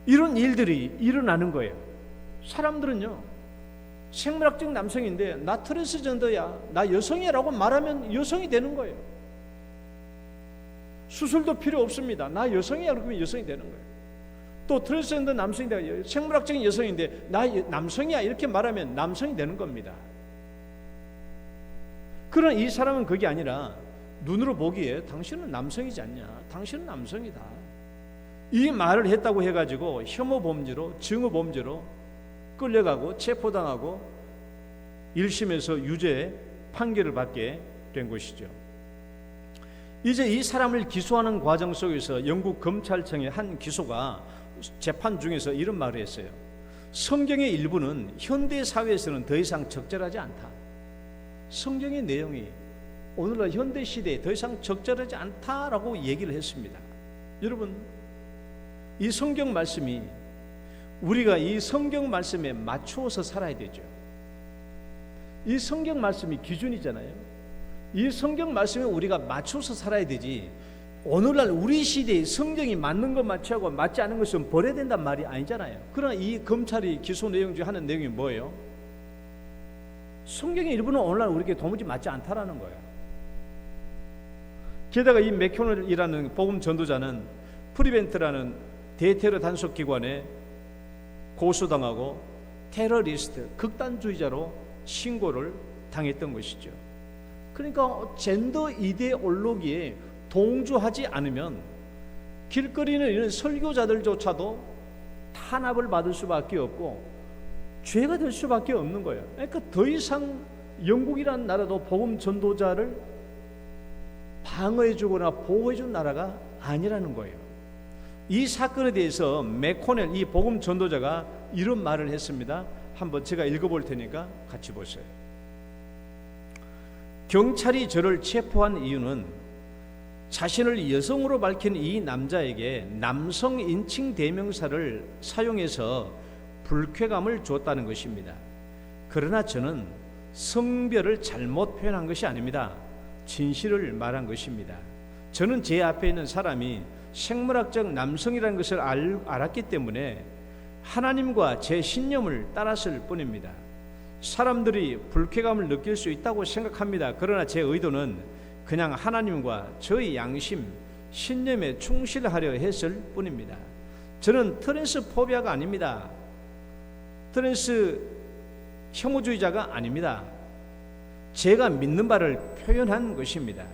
이런 일들이 일어나는 거예요. 사람들은요, 생물학적 남성인데 나 트랜스젠더야, 나 여성이야 라고 말하면 여성이 되는 거예요. 수술도 필요 없습니다. 나 여성이야 그러면 여성이 되는 거예요. 또 트랜스젠더 남성인데 생물학적인 여성인데 나 남성이야 이렇게 말하면 남성이 되는 겁니다. 그러나 이 사람은 그게 아니라 눈으로 보기에 당신은 남성이지 않냐, 당신은 남성이다, 이 말을 했다고 해가지고 혐오 범죄로, 증오 범죄로 끌려가고 체포당하고 1심에서 유죄 판결을 받게 된 것이죠. 이제 이 사람을 기소하는 과정 속에서 영국 검찰청의 한 기소가 재판 중에서 이런 말을 했어요. 성경의 일부는 현대 사회에서는 더 이상 적절하지 않다. 성경의 내용이 오늘날 현대 시대에 더 이상 적절하지 않다라고 얘기를 했습니다. 여러분, 이 성경 말씀이 우리가 이 성경 말씀에 맞추어서 살아야 되죠. 이 성경 말씀이 기준이잖아요. 이 성경 말씀에 우리가 맞춰서 살아야 되지, 오늘날 우리 시대에 성경이 맞는 것만 취하고 맞지 않은 것은 버려야 된단 말이 아니잖아요. 그러나 이 검찰이 기소 내용 중에 하는 내용이 뭐예요? 성경의 일부는 오늘날 우리에게 도무지 맞지 않다라는 거예요. 게다가 이 맥코넬이라는 복음 전도자는 프리벤트라는 대테러 단속 기관에 고소당하고 테러리스트, 극단주의자로 신고를 당했던 것이죠. 그러니까 젠더 이데올로기에 동조하지 않으면 길거리는 이런 설교자들조차도 탄압을 받을 수밖에 없고 죄가 될 수밖에 없는 거예요. 그러니까 더 이상 영국이라는 나라도 복음 전도자를 방어해주거나 보호해준 나라가 아니라는 거예요. 이 사건에 대해서 맥코넬 이 복음 전도자가 이런 말을 했습니다. 한번 제가 읽어볼 테니까 같이 보세요. 경찰이 저를 체포한 이유는 자신을 여성으로 밝힌 이 남자에게 남성 인칭 대명사를 사용해서 불쾌감을 줬다는 것입니다. 그러나 저는 성별을 잘못 표현한 것이 아닙니다. 진실을 말한 것입니다. 저는 제 앞에 있는 사람이 생물학적 남성이라는 것을 알았기 때문에 하나님과 제 신념을 따랐을 뿐입니다. 사람들이 불쾌감을 느낄 수 있다고 생각합니다. 그러나 제 의도는 그냥 하나님과 저의 양심, 신념에 충실하려 했을 뿐입니다. 저는 트랜스포비아가 아닙니다. 트랜스 혐오주의자가 아닙니다. 제가 믿는 바를 표현한 것입니다.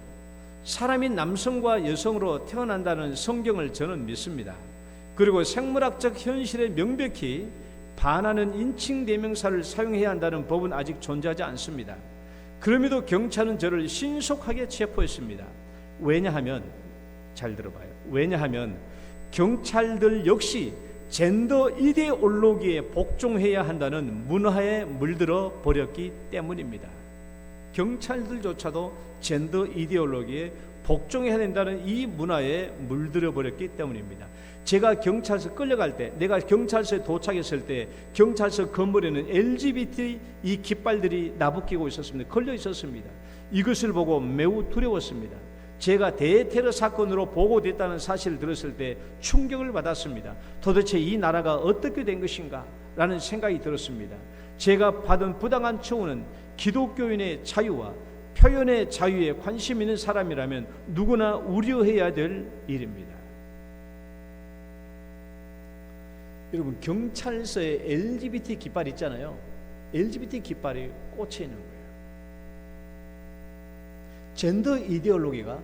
사람이 남성과 여성으로 태어난다는 성경을 저는 믿습니다. 그리고 생물학적 현실에 명백히 반하는 인칭 대명사를 사용해야 한다는 법은 아직 존재하지 않습니다. 그럼에도 경찰은 저를 신속하게 체포했습니다. 왜냐하면, 잘 들어봐요. 왜냐하면 경찰들 역시 젠더 이데올로기에 복종해야 한다는 문화에 물들어 버렸기 때문입니다. 경찰들조차도 젠더 이데올로기에 복종해야 된다는 이 문화에 물들어 버렸기 때문입니다. 제가 경찰서 끌려갈 때, 내가 경찰서에 도착했을 때 경찰서 건물에는 LGBT 이 깃발들이 나부끼고 있었습니다. 걸려 있었습니다. 이것을 보고 매우 두려웠습니다. 제가 대테러 사건으로 보고됐다는 사실을 들었을 때 충격을 받았습니다. 도대체 이 나라가 어떻게 된 것인가? 라는 생각이 들었습니다. 제가 받은 부당한 처우는 기독교인의 자유와 표현의 자유에 관심 있는 사람이라면 누구나 우려해야 될 일입니다. 여러분, 경찰서에 LGBT 깃발 있잖아요. LGBT 깃발이 꽂혀 있는 거예요. 젠더 이데올로기가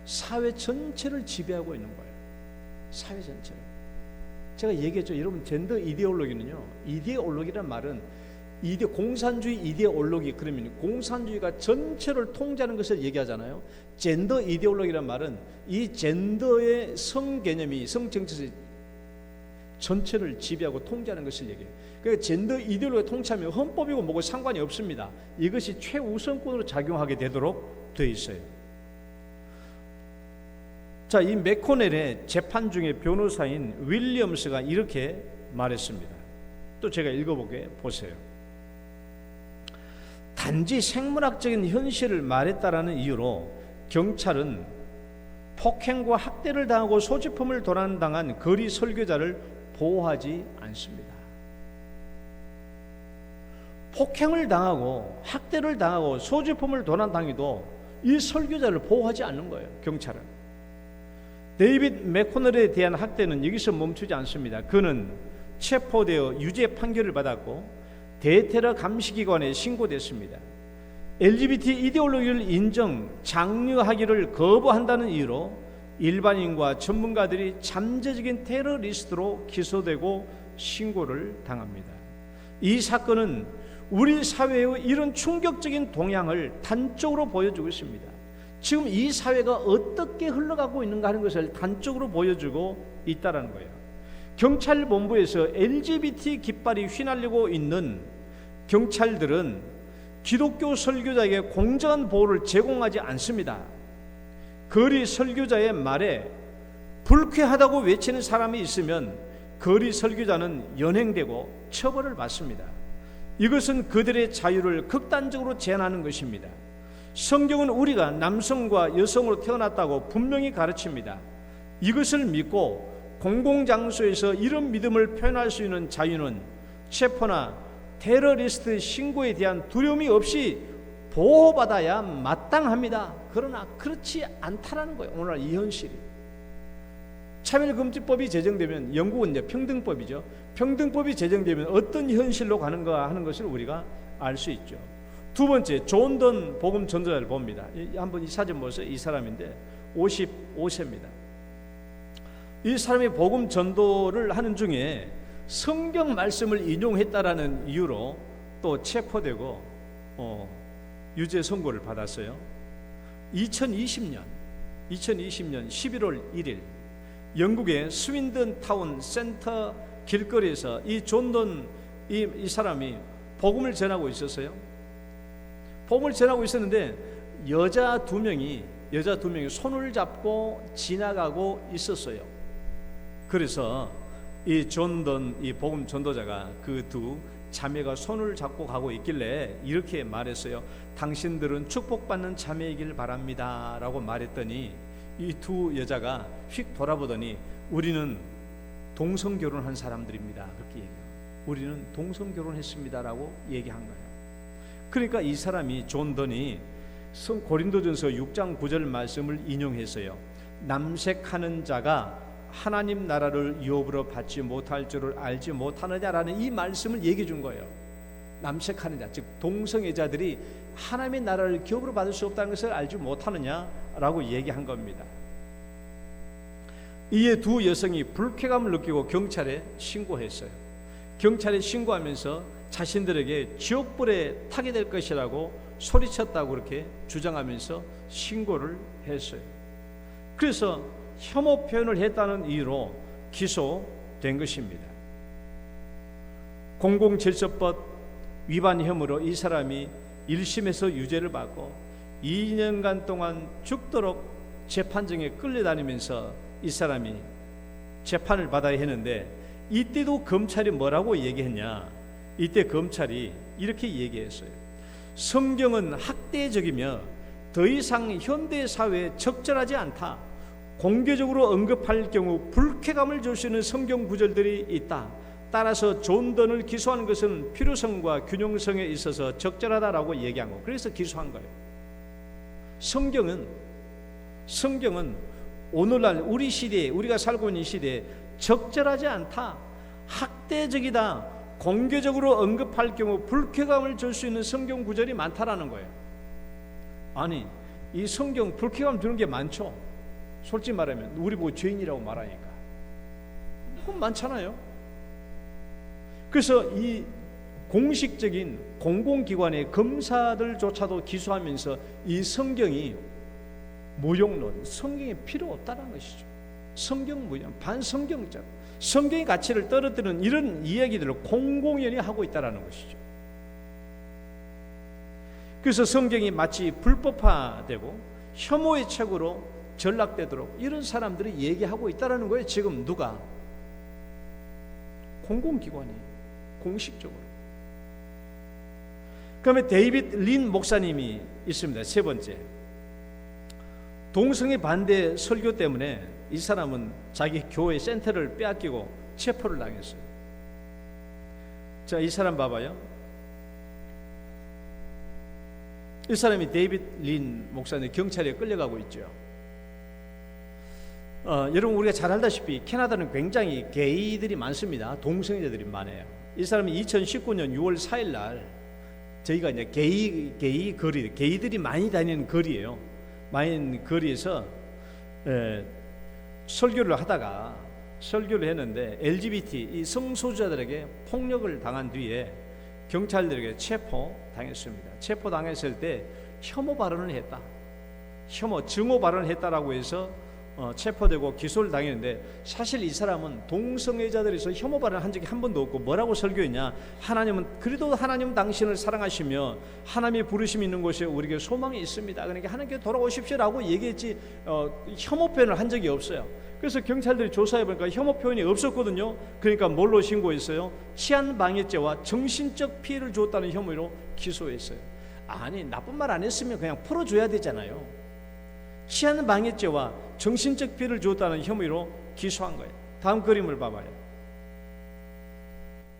사회 전체를 지배하고 있는 거예요. 사회 전체를. 제가 얘기했죠. 여러분, 젠더 이데올로기는요, 이데올로기란 말은 공산주의 이데올로기, 그러면 공산주의가 전체를 통제하는 것을 얘기하잖아요. 젠더 이데올로기란 말은 이 젠더의 성 개념이, 성 정체성이 전체를 지배하고 통제하는 것을 얘기해요. 그러니까 젠더 이데올로기가 통치하면 헌법이고 뭐고 상관이 없습니다. 이것이 최우선권으로 작용하게 되도록 되어 있어요. 자, 이 맥코넬의 재판 중에 변호사인 윌리엄스가 이렇게 말했습니다. 또 제가 읽어보게 보세요. 단지 생물학적인 현실을 말했다라는 이유로 경찰은 폭행과 학대를 당하고 소지품을 도난당한 거리 설교자를 보호하지 않습니다. 폭행을 당하고 학대를 당하고 소지품을 도난당해도 이 설교자를 보호하지 않는 거예요. 경찰은. 데이빗 맥코넬에 대한 학대는 여기서 멈추지 않습니다. 그는 체포되어 유죄 판결을 받았고 대테러 감시기관에 신고됐습니다. LGBT 이데올로기를 인정, 장려하기를 거부한다는 이유로 일반인과 전문가들이 잠재적인 테러리스트로 기소되고 신고를 당합니다. 이 사건은 우리 사회의 이런 충격적인 동향을 단적으로 보여주고 있습니다. 지금 이 사회가 어떻게 흘러가고 있는가 하는 것을 단적으로 보여주고 있다는 거예요. 경찰본부에서 LGBT 깃발이 휘날리고 있는 경찰들은 기독교 설교자에게 공정한 보호를 제공하지 않습니다. 거리 설교자의 말에 불쾌하다고 외치는 사람이 있으면 거리 설교자는 연행되고 처벌을 받습니다. 이것은 그들의 자유를 극단적으로 제한하는 것입니다. 성경은 우리가 남성과 여성으로 태어났다고 분명히 가르칩니다. 이것을 믿고 공공장소에서 이런 믿음을 표현할 수 있는 자유는 체포나 테러리스트 신고에 대한 두려움이 없이 보호받아야 마땅합니다. 그러나 그렇지 않다라는 거예요. 오늘날 이 현실이. 차별금지법이 제정되면, 영국은 이제 평등법이죠. 평등법이 제정되면 어떤 현실로 가는가 하는 것을 우리가 알 수 있죠. 두 번째, 존 던 복음 전도자를 봅니다. 한번 이 사진 보세요. 이 사람인데 55세입니다. 이 사람이 복음 전도를 하는 중에 성경 말씀을 인용했다라는 이유로 또 체포되고 유죄 선고를 받았어요. 2020년 11월 1일 영국의 스윈든 타운 센터 길거리에서 이 존 던 이 사람이 복음을 전하고 있었어요. 복음을 전하고 있었는데 여자 두 명이 손을 잡고 지나가고 있었어요. 그래서 이 존 던 이 복음 전도자가 그 두 자매가 손을 잡고 가고 있길래 이렇게 말했어요. 당신들은 축복받는 자매이길 바랍니다 라고 말했더니 이 두 여자가 휙 돌아보더니 우리는 동성결혼한 사람들입니다 그렇게 얘기해요. 우리는 동성결혼했습니다 라고 얘기한 거예요. 그러니까 이 사람이 존 던이 고린도전서 6장 9절 말씀을 인용했어요. 남색하는 자가 하나님 나라를 유업으로 받지 못할 줄을 알지 못하느냐라는 이 말씀을 얘기해 준 거예요. 남색하는 자, 즉 동성애자들이 하나님의 나라를 기업으로 받을 수 없다는 것을 알지 못하느냐라고 얘기한 겁니다. 이에 두 여성이 불쾌감을 느끼고 경찰에 신고했어요. 경찰에 신고하면서 자신들에게 지옥불에 타게 될 것이라고 소리쳤다고 그렇게 주장하면서 신고를 했어요. 그래서 혐오 표현을 했다는 이유로 기소된 것입니다. 공공질서법 위반 혐의로 이 사람이 1심에서 유죄를 받고 2년간 동안 죽도록 재판정에 끌려다니면서 이 사람이 재판을 받아야 했는데 이때도 검찰이 뭐라고 얘기했냐? 이때 검찰이 이렇게 얘기했어요. 성경은 학대적이며 더 이상 현대 사회에 적절하지 않다. 공개적으로 언급할 경우 불쾌감을 줄 수 있는 성경 구절들이 있다. 따라서 존 던을 기소하는 것은 필요성과 균형성에 있어서 적절하다라고 얘기한 거. 그래서 기소한 거예요. 성경은 오늘날 우리 시대에, 우리가 살고 있는 시대에 적절하지 않다. 학대적이다. 공개적으로 언급할 경우 불쾌감을 줄 수 있는 성경 구절이 많다라는 거예요. 아니, 이 성경 불쾌감 주는 게 많죠. 솔직히 말하면 우리 보고 죄인이라고 말하니까 그건 많잖아요. 그래서 이 공식적인 공공기관의 검사들조차도 기소하면서 이 성경이 무용론, 성경이 필요 없다는 것이죠. 성경 무용, 반성경적, 성경의 가치를 떨어뜨리는 이런 이야기들을 공공연히 하고 있다는 것이죠. 그래서 성경이 마치 불법화되고 혐오의 책으로 전락되도록 이런 사람들이 얘기하고 있다는 거예요. 지금 누가? 공공기관이 공식적으로. 그다음에 데이빗 린 목사님이 있습니다. 세 번째, 동성애 반대 설교 때문에 이 사람은 자기 교회 센터를 빼앗기고 체포를 당했어요. 자, 이 사람 봐봐요. 이 사람이 데이빗 린 목사님, 경찰에 끌려가고 있죠. 여러분, 우리가 잘 알다시피 캐나다는 굉장히 게이들이 많습니다. 동성애자들이 많아요. 이 사람이 2019년 6월 4일 날 저희가 이제 게이 거리, 게이들이 많이 다니는 거리예요. 많은 거리에서 설교를 했는데 LGBT 이 성소수자들에게 폭력을 당한 뒤에 경찰들에게 체포당했습니다. 체포당했을 때 혐오 발언을 했다. 증오 발언을 했다라고 해서 체포되고 기소를 당했는데, 사실 이 사람은 동성애자들에서 혐오 발언을 한 적이 한 번도 없고 뭐라고 설교했냐? 그래도 하나님 당신을 사랑하시며 하나님의 부르심이 있는 곳에 우리에게 소망이 있습니다. 그러니까 하나님께 돌아오십시오라고 얘기했지 혐오 표현을 한 적이 없어요. 그래서 경찰들이 조사해보니까 혐오 표현이 없었거든요. 그러니까 뭘로 신고했어요? 치안방해죄와 정신적 피해를 줬다는 혐의로 기소했어요. 아니, 나쁜 말 안 했으면 그냥 풀어줘야 되잖아요. 치안방해죄와 정신적 피해를 줬다는 혐의로 기소한 거예요. 다음 그림을 봐봐요.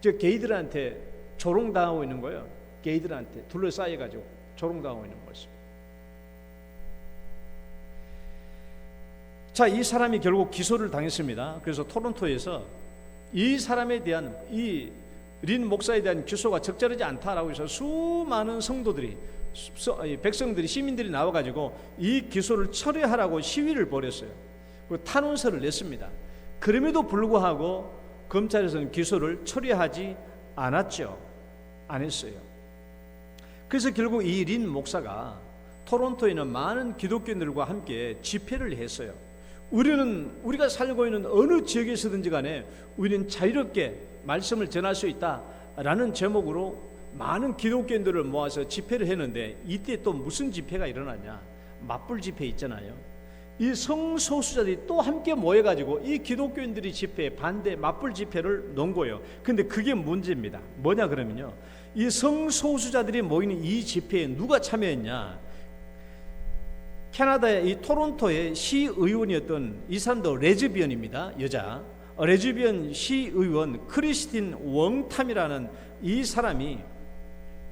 저 게이들한테 조롱당하고 있는 거예요. 게이들한테 둘러싸여가지고 조롱당하고 있는 모습. 자, 이 사람이 결국 기소를 당했습니다. 그래서 토론토에서 이 사람에 대한, 이 린 목사에 대한 기소가 적절하지 않다라고 해서 수많은 성도들이, 백성들이, 시민들이 나와가지고 이 기소를 철회하라고 시위를 벌였어요. 그리고 탄원서를 냈습니다. 그럼에도 불구하고 검찰에서는 기소를 처리하지 않았죠. 안 했어요. 그래서 결국 이 린 목사가 토론토에 있는 많은 기독교인들과 함께 집회를 했어요. 우리가 살고 있는 어느 지역에서든지 간에 우리는 자유롭게 말씀을 전할 수 있다라는 제목으로 많은 기독교인들을 모아서 집회를 했는데, 이때 또 무슨 집회가 일어나냐? 맞불 집회 있잖아요. 이 성소수자들이 또 함께 모여가지고 이 기독교인들이 집회에 반대 맞불 집회를 놓은 거예요. 근데 그게 문제입니다. 뭐냐 그러면요, 이 성소수자들이 모이는 이 집회에 누가 참여했냐? 캐나다의 이 토론토의 시의원이었던 이 사람도 레즈비언입니다. 여자 레즈비언 시의원 크리스틴 웡탐이라는 이 사람이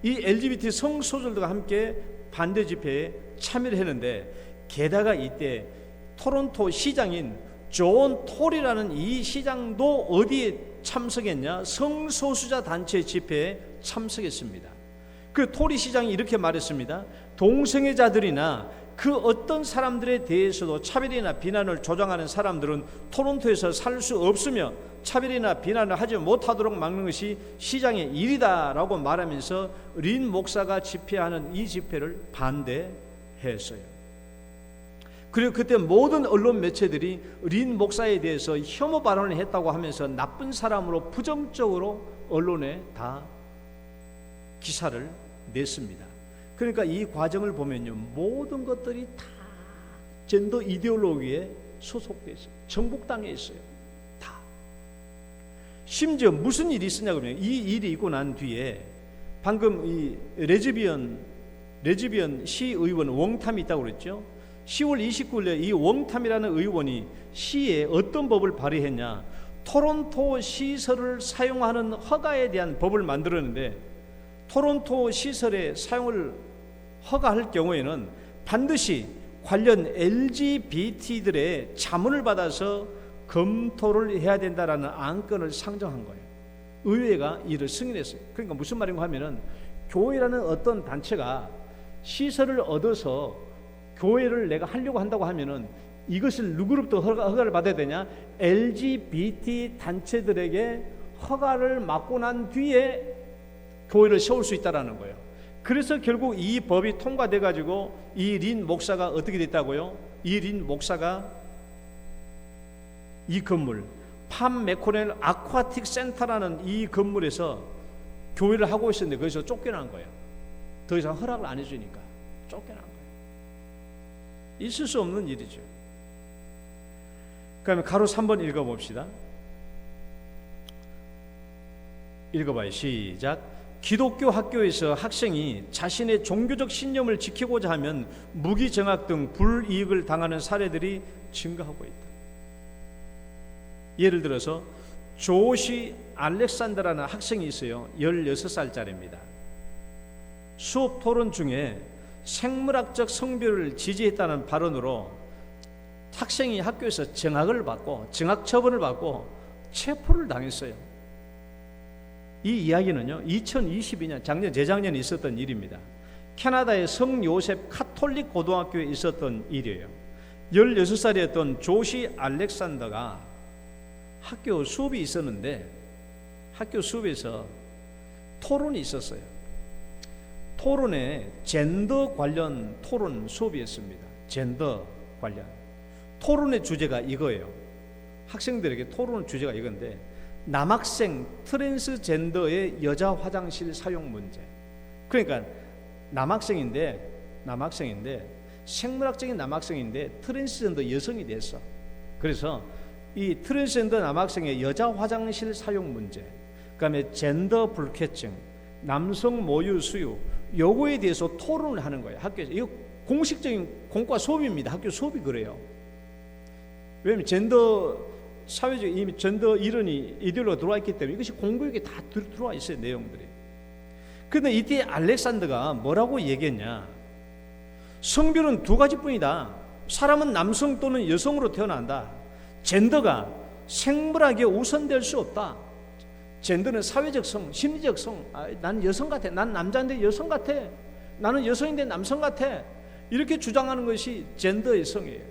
이 LGBT 성소수자들과 함께 반대 집회에 참여를 했는데, 게다가 이때 토론토 시장인 존 톨이라는 이 시장도 어디에 참석했냐? 성소수자 단체 집회에 참석했습니다. 그 톨이 시장이 이렇게 말했습니다. 동성애자들이나 그 어떤 사람들에 대해서도 차별이나 비난을 조장하는 사람들은 토론토에서 살 수 없으며 차별이나 비난을 하지 못하도록 막는 것이 시장의 일이다라고 말하면서 린 목사가 집회하는 이 집회를 반대했어요. 그리고 그때 모든 언론 매체들이 린 목사에 대해서 혐오 발언을 했다고 하면서 나쁜 사람으로 부정적으로 언론에 다 기사를 냈습니다. 그러니까 이 과정을 보면요, 모든 것들이 다 젠더 이데올로기에 소속되어 있어요. 정복당에 있어요. 다. 심지어 무슨 일이 있었냐 그러면, 이 일이 있고 난 뒤에 방금 이 레즈비언 시의원 웡탐이 있다고 그랬죠. 10월 29일에 이 웡탐이라는 의원이 시에 어떤 법을 발의했냐? 토론토 시설을 사용하는 허가에 대한 법을 만들었는데, 토론토 시설의 사용을 허가할 경우에는 반드시 관련 LGBT들의 자문을 받아서 검토를 해야 된다라는 안건을 상정한 거예요. 의회가 이를 승인했어요. 그러니까 무슨 말인가 하면은, 교회라는 어떤 단체가 시설을 얻어서 교회를 내가 하려고 한다고 하면은 이것을 누구로부터 허가를 받아야 되냐? LGBT 단체들에게 허가를 받고 난 뒤에 교회를 세울 수 있다라는 거예요. 그래서 결국 이 법이 통과돼 가지고 이 린 목사가 어떻게 됐다고요? 이 린 목사가 이 건물 팜 메코넬 아쿠아틱 센터라는 이 건물에서 교회를 하고 있었는데 거기서 쫓겨난 거예요. 더 이상 허락을 안 해주니까 쫓겨난 거예요. 있을 수 없는 일이죠. 그러면 가로 3번 읽어봅시다. 읽어봐요. 시작. 기독교 학교에서 학생이 자신의 종교적 신념을 지키고자 하면 무기정학 등 불이익을 당하는 사례들이 증가하고 있다. 예를 들어서 조시 알렉산더라는 학생이 있어요. 16살짜리입니다. 수업 토론 중에 생물학적 성별을 지지했다는 발언으로 학생이 학교에서 정학을 받고 정학 처분을 받고 체포를 당했어요. 이 이야기는요, 2022년 재작년에 있었던 일입니다. 캐나다의 성요셉 카톨릭 고등학교에 있었던 일이에요. 16살이었던 조시 알렉산더가 학교 수업이 있었는데, 학교 수업에서 토론이 있었어요. 토론에 젠더 관련 토론 수업이었습니다. 젠더 관련 토론의 주제가 이거예요. 학생들에게 토론 주제가 이건데, 남학생 트랜스젠더의 여자 화장실 사용 문제. 그러니까 남학생인데 생물학적인 남학생인데 트랜스젠더 여성이 됐어. 그래서 이 트랜스젠더 남학생의 여자 화장실 사용 문제, 그다음에 젠더 불쾌증, 남성 모유 수유, 요거에 대해서 토론을 하는 거예요. 학교에서. 이거 공식적인 공과 수업입니다. 학교 수업이 그래요. 왜냐하면 사회적 이미 젠더 이론이 이대로 들어와 있기 때문에 이것이 공교육에 다 들어와 있어요. 내용들이. 근데 이때 알렉산더가 뭐라고 얘기했냐? 성별은 두 가지뿐이다. 사람은 남성 또는 여성으로 태어난다. 젠더가 생물학에 우선될 수 없다. 젠더는 사회적 성, 심리적 성. 난 여성 같아. 난 남자인데 여성 같아. 나는 여성인데 남성 같아. 이렇게 주장하는 것이 젠더의 성이에요.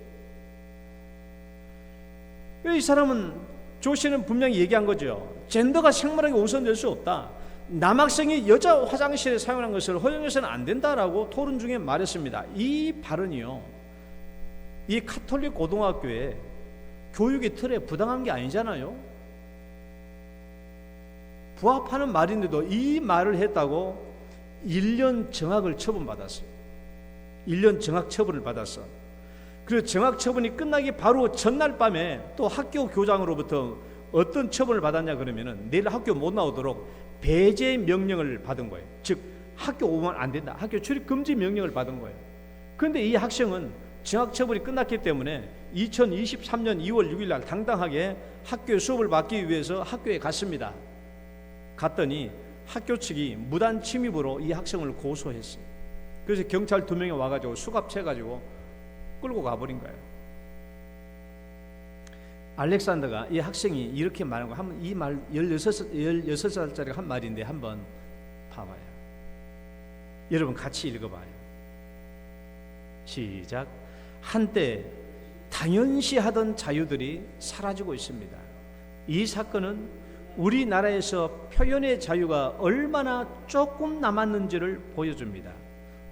이 사람은 조씨는 분명히 얘기한 거죠. 젠더가 생물학에 우선될 수 없다. 남학생이 여자 화장실에 사용한 것을 허용해서는 안 된다라고 토론 중에 말했습니다. 이 발언이요, 이 가톨릭 고등학교의 교육의 틀에 부당한 게 아니잖아요. 부합하는 말인데도 이 말을 했다고 1년 정학을 처분받았어요. 1년 정학 처분을 받았어. 그리고 정학 처분이 끝나기 바로 전날 밤에 또 학교 교장으로부터 어떤 처분을 받았냐 그러면은 내일 학교 못 나오도록 배제 명령을 받은 거예요. 즉 학교 오면 안 된다. 학교 출입 금지 명령을 받은 거예요. 그런데 이 학생은 정학 처분이 끝났기 때문에 2023년 2월 6일 날 당당하게 학교에 수업을 받기 위해서 학교에 갔습니다. 갔더니 학교 측이 무단 침입으로 이 학생을 고소했어요. 그래서 경찰 2명이 와가지고 수갑채가지고 끌고 가버린 거예요. 알렉산더가 이 학생이 이렇게 말한 거 한번 이 말 16살짜리가 한 말인데 한번 봐봐요. 여러분 같이 읽어봐요. 시작. 한때 당연시하던 자유들이 사라지고 있습니다. 이 사건은 우리나라에서 표현의 자유가 얼마나 조금 남았는지를 보여줍니다.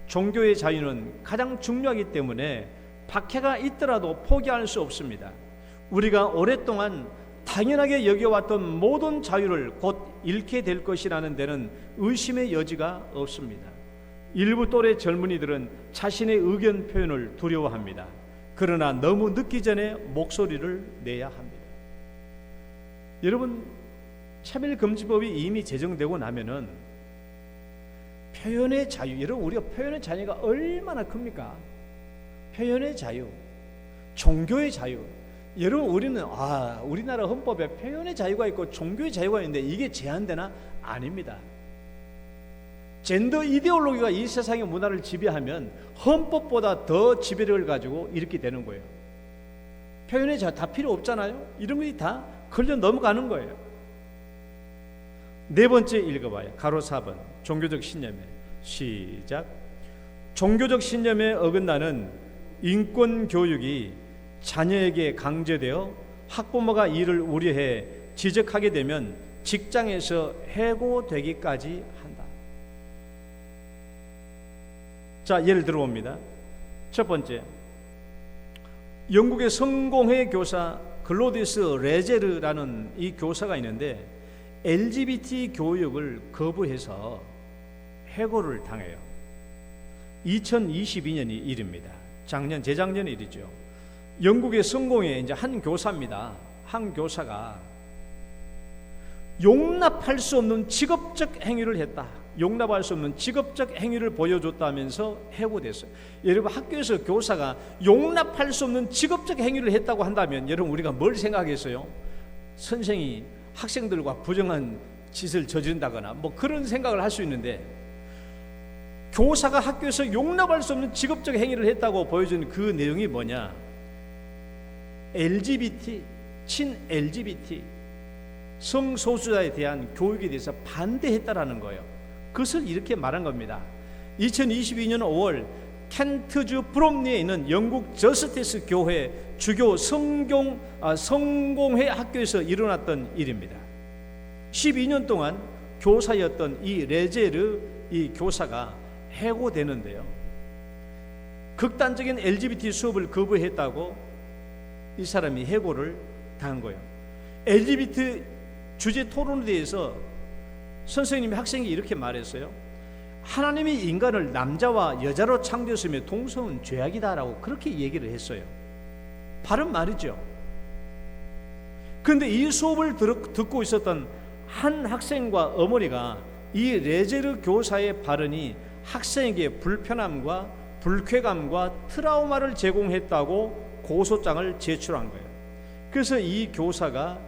종교의 자유는 가장 중요하기 때문에 박해가 있더라도 포기할 수 없습니다. 우리가 오랫동안 당연하게 여겨왔던 모든 자유를 곧 잃게 될 것이라는 데는 의심의 여지가 없습니다. 일부 또래 젊은이들은 자신의 의견 표현을 두려워합니다. 그러나 너무 늦기 전에 목소리를 내야 합니다. 여러분, 차별금지법이 이미 제정되고 나면은 표현의 자유, 여러분 우리가 표현의 자유가 얼마나 큽니까? 표현의 자유, 종교의 자유. 여러분 우리는 우리나라 헌법에 표현의 자유가 있고 종교의 자유가 있는데 이게 제한되나? 아닙니다. 젠더 이데올로기가 이 세상의 문화를 지배하면 헌법보다 더 지배력을 가지고 이렇게 되는 거예요. 표현의 자유 다 필요 없잖아요. 이런 것이 다 걸려 넘어가는 거예요. 네 번째 읽어봐요. 가로 4번 종교적 신념에 시작. 종교적 신념에 어긋나는 인권 교육이 자녀에게 강제되어 학부모가 이를 우려해 지적하게 되면 직장에서 해고되기까지 한다. 자, 예를 들어봅니다. 첫 번째, 영국의 성공회 교사 글로디스 레제르라는 이 교사가 있는데 LGBT 교육을 거부해서 해고를 당해요. 2022년이 일입니다. 재작년 일이죠. 영국의 성공회 이제 한 교사입니다. 한 교사가 용납할 수 없는 직업적 행위를 했다. 용납할 수 없는 직업적 행위를 보여줬다면서 해고됐어요. 여러분 학교에서 교사가 용납할 수 없는 직업적 행위를 했다고 한다면 여러분 우리가 뭘 생각하겠어요? 선생이 학생들과 부정한 짓을 저지른다거나 뭐 그런 생각을 할 수 있는데 교사가 학교에서 용납할 수 없는 직업적 행위를 했다고 보여주는 그 내용이 뭐냐? LGBT, 친-LGBT 성소수자에 대한 교육에 대해서 반대했다라는 거예요. 그것을 이렇게 말한 겁니다. 2022년 5월 켄트주 브롬리에 있는 영국 저스티스 교회 주교 성공회 학교에서 일어났던 일입니다. 12년 동안 교사였던 이 레제르 이 교사가 해고되는데요. 극단적인 LGBT 수업을 거부했다고 이 사람이 해고를 당한 거예요. LGBT 주제 토론에 대해서 선생님이 학생이 이렇게 말했어요. 하나님이 인간을 남자와 여자로 창조했으며 동성은 죄악이다라고 그렇게 얘기를 했어요. 바른 말이죠. 그런데 이 수업을 듣고 있었던 한 학생과 어머니가 이 레제르 교사의 발언이 학생에게 불편함과 불쾌감과 트라우마를 제공했다고 고소장을 제출한 거예요. 그래서 이 교사가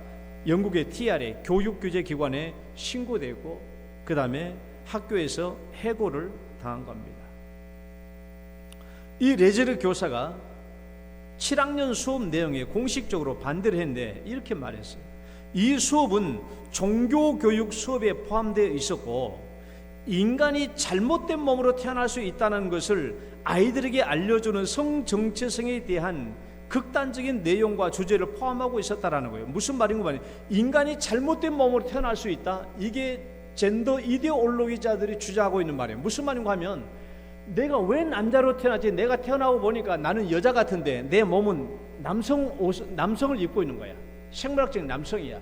영국의 TRA 교육규제기관에 신고되고 그 다음에 학교에서 해고를 당한 겁니다. 이 레제르 교사가 7학년 수업 내용에 공식적으로 반대를 했는데 이렇게 말했어요. 이 수업은 종교교육 수업에 포함되어 있었고 인간이 잘못된 몸으로 태어날 수 있다는 것을 아이들에게 알려주는 성정체성에 대한 극단적인 내용과 주제를 포함하고 있었다라는 거예요. 무슨 말인가 하면 인간이 잘못된 몸으로 태어날 수 있다. 이게 젠더 이데올로기자들이 주장하고 있는 말이에요. 무슨 말인가 하면 내가 왜 남자로 태어났지? 내가 태어나고 보니까 나는 여자 같은데 내 몸은 남성을 입고 있는 거야. 생물학적인 남성이야.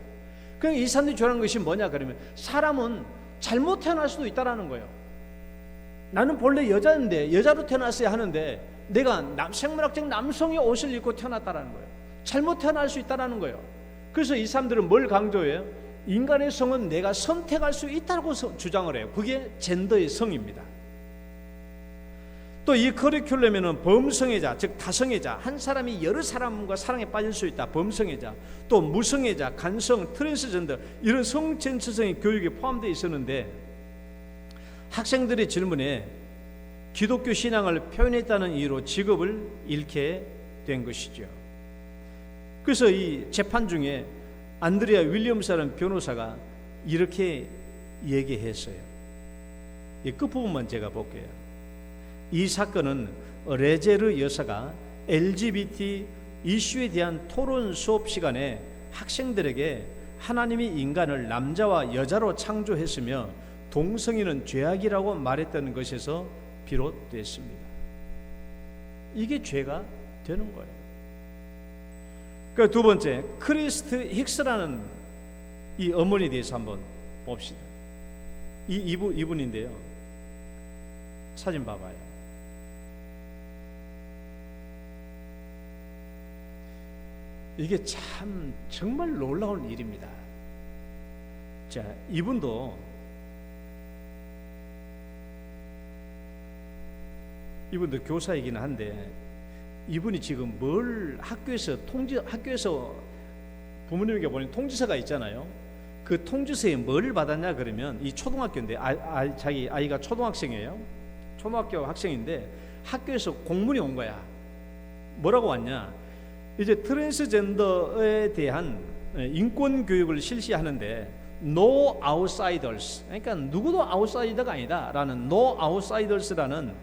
그러니까 이 사람들이 주장하는 것이 뭐냐 그러면 사람은 잘못 태어날 수도 있다라는 거예요. 나는 본래 여자인데 여자로 태어났어야 하는데 내가 생물학적 남성의 옷을 입고 태어났다라는 거예요. 잘못 태어날 수 있다라는 거예요. 그래서 이 사람들은 뭘 강조해요? 인간의 성은 내가 선택할 수 있다고 주장을 해요. 그게 젠더의 성입니다. 또 이 커리큘럼에는 범성애자, 즉 다성애자, 한 사람이 여러 사람과 사랑에 빠질 수 있다. 범성애자, 또 무성애자, 간성, 트랜스젠더 이런 성전체성의 교육이 포함되어 있었는데 학생들의 질문에 기독교 신앙을 표현했다는 이유로 직업을 잃게 된 것이죠. 그래서 이 재판 중에 안드레아 윌리엄스라는 변호사가 이렇게 얘기했어요. 이 끝부분만 제가 볼게요. 이 사건은 레제르 여사가 LGBT 이슈에 대한 토론 수업 시간에 학생들에게 하나님이 인간을 남자와 여자로 창조했으며 동성애는 죄악이라고 말했던 것에서 비롯됐습니다. 이게 죄가 되는 거예요. 그러니까 두 번째, 크리스트 힉스라는 이 어머니에 대해서 한번 봅시다. 이분인데요. 사진 봐봐요. 이게 참 정말 놀라운 일입니다. 자, 이분도 교사이긴 한데 이분이 지금 뭘 학교에서 부모님에게 보낸 통지서가 있잖아요. 그 통지서에 뭘 받았냐 그러면 이 초등학교인데 자기 아이가 초등학생이에요. 초등학교 학생인데 학교에서 공문이 온 거야. 뭐라고 왔냐? 이제 트랜스젠더에 대한 인권 교육을 실시하는데 No outsiders, 그러니까 누구도 아웃사이더가 아니다라는 No outsiders라는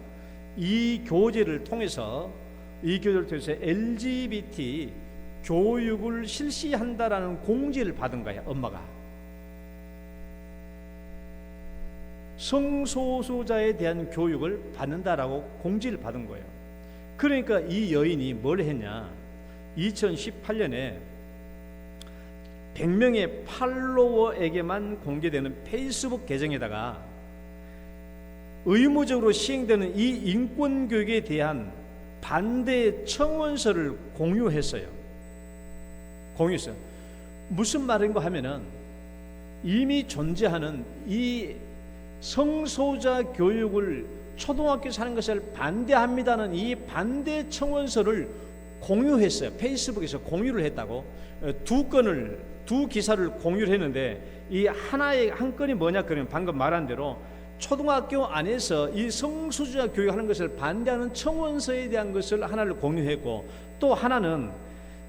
이 교재를 통해서 LGBT 교육을 실시한다라는 공지를 받은 거야. 엄마가 성소수자에 대한 교육을 받는다라고 공지를 받은 거예요. 그러니까 이 여인이 뭘 했냐? 2018년에 100명의 팔로워에게만 공개되는 페이스북 계정에다가 의무적으로 시행되는 이 인권교육에 대한 반대 청원서를 공유했어요. 무슨 말인가 하면은 이미 존재하는 이 성소자 교육을 초등학교에서 하는 것을 반대합니다는 이 반대 청원서를 공유했어요. 페이스북에서 공유를 했다고. 두 기사를 공유를 했는데 이 한 건이 뭐냐 그러면 방금 말한 대로 초등학교 안에서 이 성소수자 교육하는 것을 반대하는 청원서에 대한 것을 하나를 공유했고, 또 하나는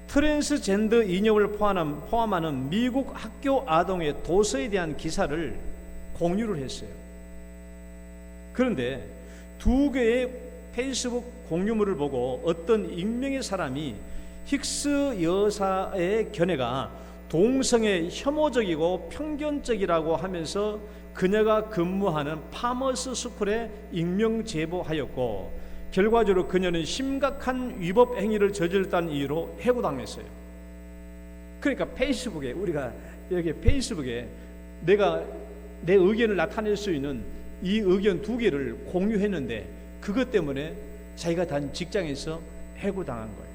트랜스젠더 인형을 포함하는 미국 학교 아동의 도서에 대한 기사를 공유를 했어요. 그런데 두 개의 페이스북 공유물을 보고 어떤 익명의 사람이 힉스 여사의 견해가 동성애 혐오적이고 편견적이라고 하면서 그녀가 근무하는 파머스 스쿨에 익명 제보하였고, 결과적으로 그녀는 심각한 위법 행위를 저질렀다는 이유로 해고당했어요. 그러니까 페이스북에, 우리가 여기 페이스북에 내가 내 의견을 나타낼 수 있는 이 의견 두 개를 공유했는데 그것 때문에 자기가 단 직장에서 해고당한 거예요.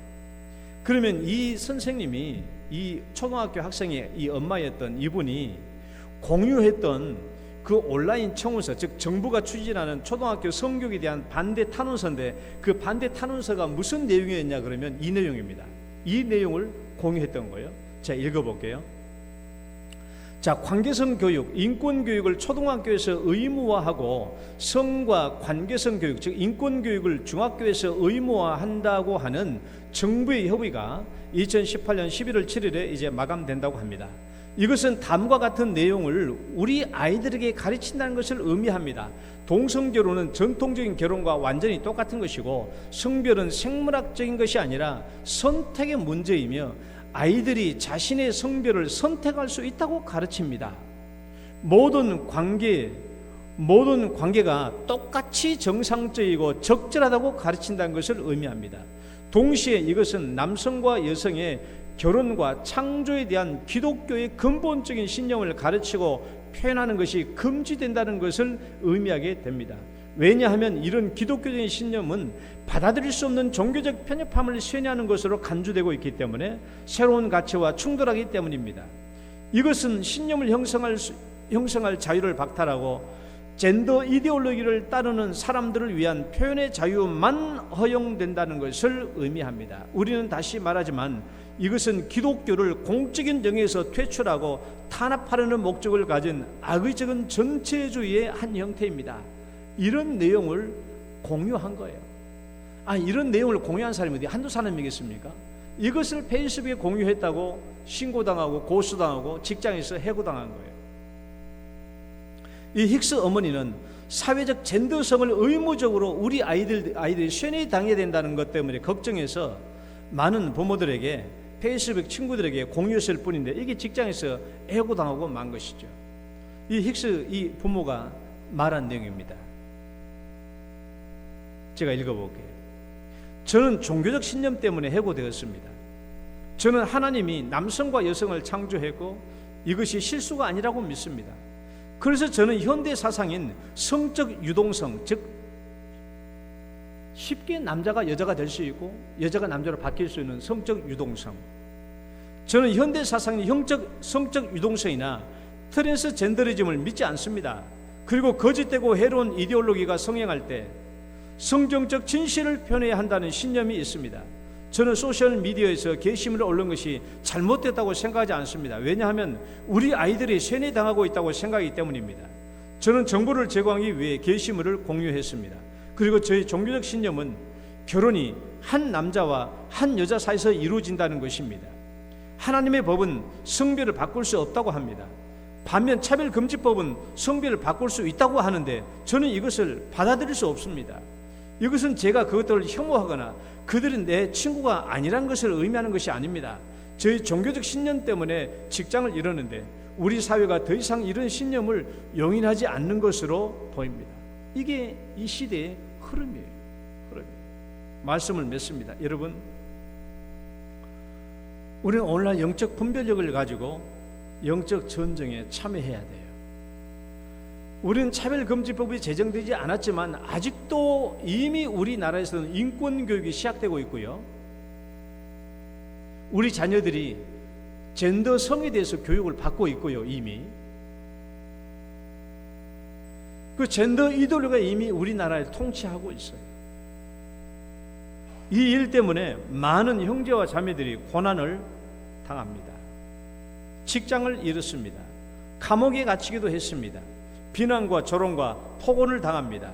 그러면 이 선생님이, 이 초등학교 학생의 이 엄마였던 이분이 공유했던 그 온라인 청원서, 즉 정부가 추진하는 초등학교 성교육에 대한 반대 탄원서인데 그 반대 탄원서가 무슨 내용이었냐 그러면 이 내용입니다. 이 내용을 공유했던 거예요. 자, 읽어볼게요. 자, 관계성 교육, 인권 교육을 초등학교에서 의무화하고 성과 관계성 교육, 즉 인권 교육을 중학교에서 의무화한다고 하는 정부의 협의가 2018년 11월 7일에 이제 마감된다고 합니다. 이것은 다음과 같은 내용을 우리 아이들에게 가르친다는 것을 의미합니다. 동성결혼은 전통적인 결혼과 완전히 똑같은 것이고, 성별은 생물학적인 것이 아니라 선택의 문제이며 아이들이 자신의 성별을 선택할 수 있다고 가르칩니다. 모든 관계가 똑같이 정상적이고 적절하다고 가르친다는 것을 의미합니다. 동시에 이것은 남성과 여성의 결혼과 창조에 대한 기독교의 근본적인 신념을 가르치고 표현하는 것이 금지된다는 것을 의미하게 됩니다. 왜냐하면 이런 기독교적인 신념은 받아들일 수 없는 종교적 편협함을宣揚하는 것으로 간주되고 있기 때문에 새로운 가치와 충돌하기 때문입니다. 이것은 신념을 형성할 자유를 박탈하고 젠더 이데올로기를 따르는 사람들을 위한 표현의 자유만 허용된다는 것을 의미합니다. 우리는 다시 말하지만 이것은 기독교를 공적인 영역에서 퇴출하고 탄압하려는 목적을 가진 악의적인 전체주의의 한 형태입니다. 이런 내용을 공유한 거예요. 이런 내용을 공유한 사람이 어디 한두 사람이겠습니까? 이것을 페이스북에 공유했다고 신고당하고 고소당하고 직장에서 해고당한 거예요. 이 힉스 어머니는 사회적 젠더성을 의무적으로 우리 아이들이宣揚당해야 된다는 것 때문에 걱정해서 많은 부모들에게, 페이스북 친구들에게 공유했을 뿐인데 이게 직장에서 해고당하고 만 것이죠. 이 힉스 이 부모가 말한 내용입니다. 제가 읽어볼게요. 저는 종교적 신념 때문에 해고되었습니다. 저는 하나님이 남성과 여성을 창조했고 이것이 실수가 아니라고 믿습니다. 그래서 저는 현대 사상인 성적 유동성, 즉 쉽게 남자가 여자가 될 수 있고 여자가 남자로 바뀔 수 있는 성적 유동성, 저는 현대 사상인 성적 유동성이나 트랜스젠더리즘을 믿지 않습니다. 그리고 거짓되고 해로운 이데올로기가 성행할 때 성경적 진실을 표현해야 한다는 신념이 있습니다. 저는 소셜미디어에서 게시물을 올린 것이 잘못됐다고 생각하지 않습니다. 왜냐하면 우리 아이들이 세뇌당하고 있다고 생각하기 때문입니다. 저는 정보를 제공하기 위해 게시물을 공유했습니다. 그리고 저희 종교적 신념은 결혼이 한 남자와 한 여자 사이에서 이루어진다는 것입니다. 하나님의 법은 성별을 바꿀 수 없다고 합니다. 반면 차별금지법은 성별을 바꿀 수 있다고 하는데 저는 이것을 받아들일 수 없습니다. 이것은 제가 그것들을 혐오하거나 그들이 내 친구가 아니란 것을 의미하는 것이 아닙니다. 저희 종교적 신념 때문에 직장을 잃었는데 우리 사회가 더 이상 이런 신념을 용인하지 않는 것으로 보입니다. 이게 이 시대의 흐름이에요. 말씀을 맺습니다. 여러분, 우리는 오늘날 영적 분별력을 가지고 영적 전쟁에 참여해야 돼요. 우리는 차별금지법이 제정되지 않았지만 아직도 이미 우리나라에서는 인권교육이 시작되고 있고요. 우리 자녀들이 젠더성에 대해서 교육을 받고 있고요. 이미 그 젠더 이데올로기가 이미 우리나라를 통치하고 있어요. 이 일 때문에 많은 형제와 자매들이 고난을 당합니다. 직장을 잃었습니다. 감옥에 갇히기도 했습니다. 비난과 조롱과 폭언을 당합니다.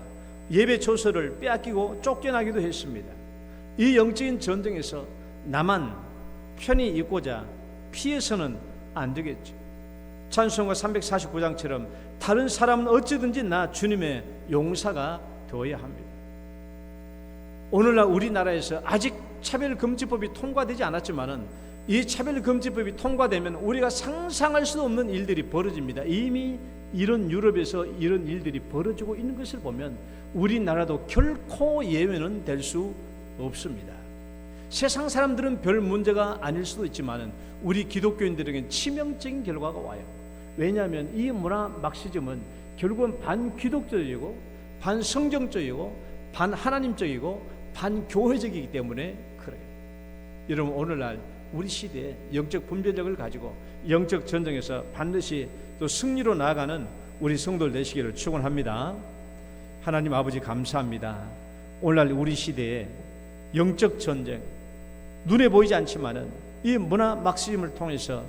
예배 초서를 빼앗기고 쫓겨나기도 했습니다. 이 영적인 전쟁에서 나만 편히 있고자 피해서는 안 되겠죠. 찬송가 349장처럼 다른 사람은 어찌든지 나 주님의 용사가 되어야 합니다. 오늘날 우리나라에서 아직 차별금지법이 통과되지 않았지만은 이 차별금지법이 통과되면 우리가 상상할 수 없는 일들이 벌어집니다. 이미 이런 유럽에서 이런 일들이 벌어지고 있는 것을 보면 우리나라도 결코 예외는 될 수 없습니다. 세상 사람들은 별 문제가 아닐 수도 있지만 우리 기독교인들에게는 치명적인 결과가 와요. 왜냐하면 이 문화 막시즘은 결국은 반기독적이고 반성경적이고 반하나님적이고 반교회적이기 때문에 그래요. 여러분, 오늘날 우리 시대에 영적 분별력을 가지고 영적 전쟁에서 반드시 또 승리로 나아가는 우리 성도들 되시기를 축원합니다. 하나님 아버지 감사합니다. 오늘날 우리 시대에 영적 전쟁, 눈에 보이지 않지만은 이 문화 막시즘을 통해서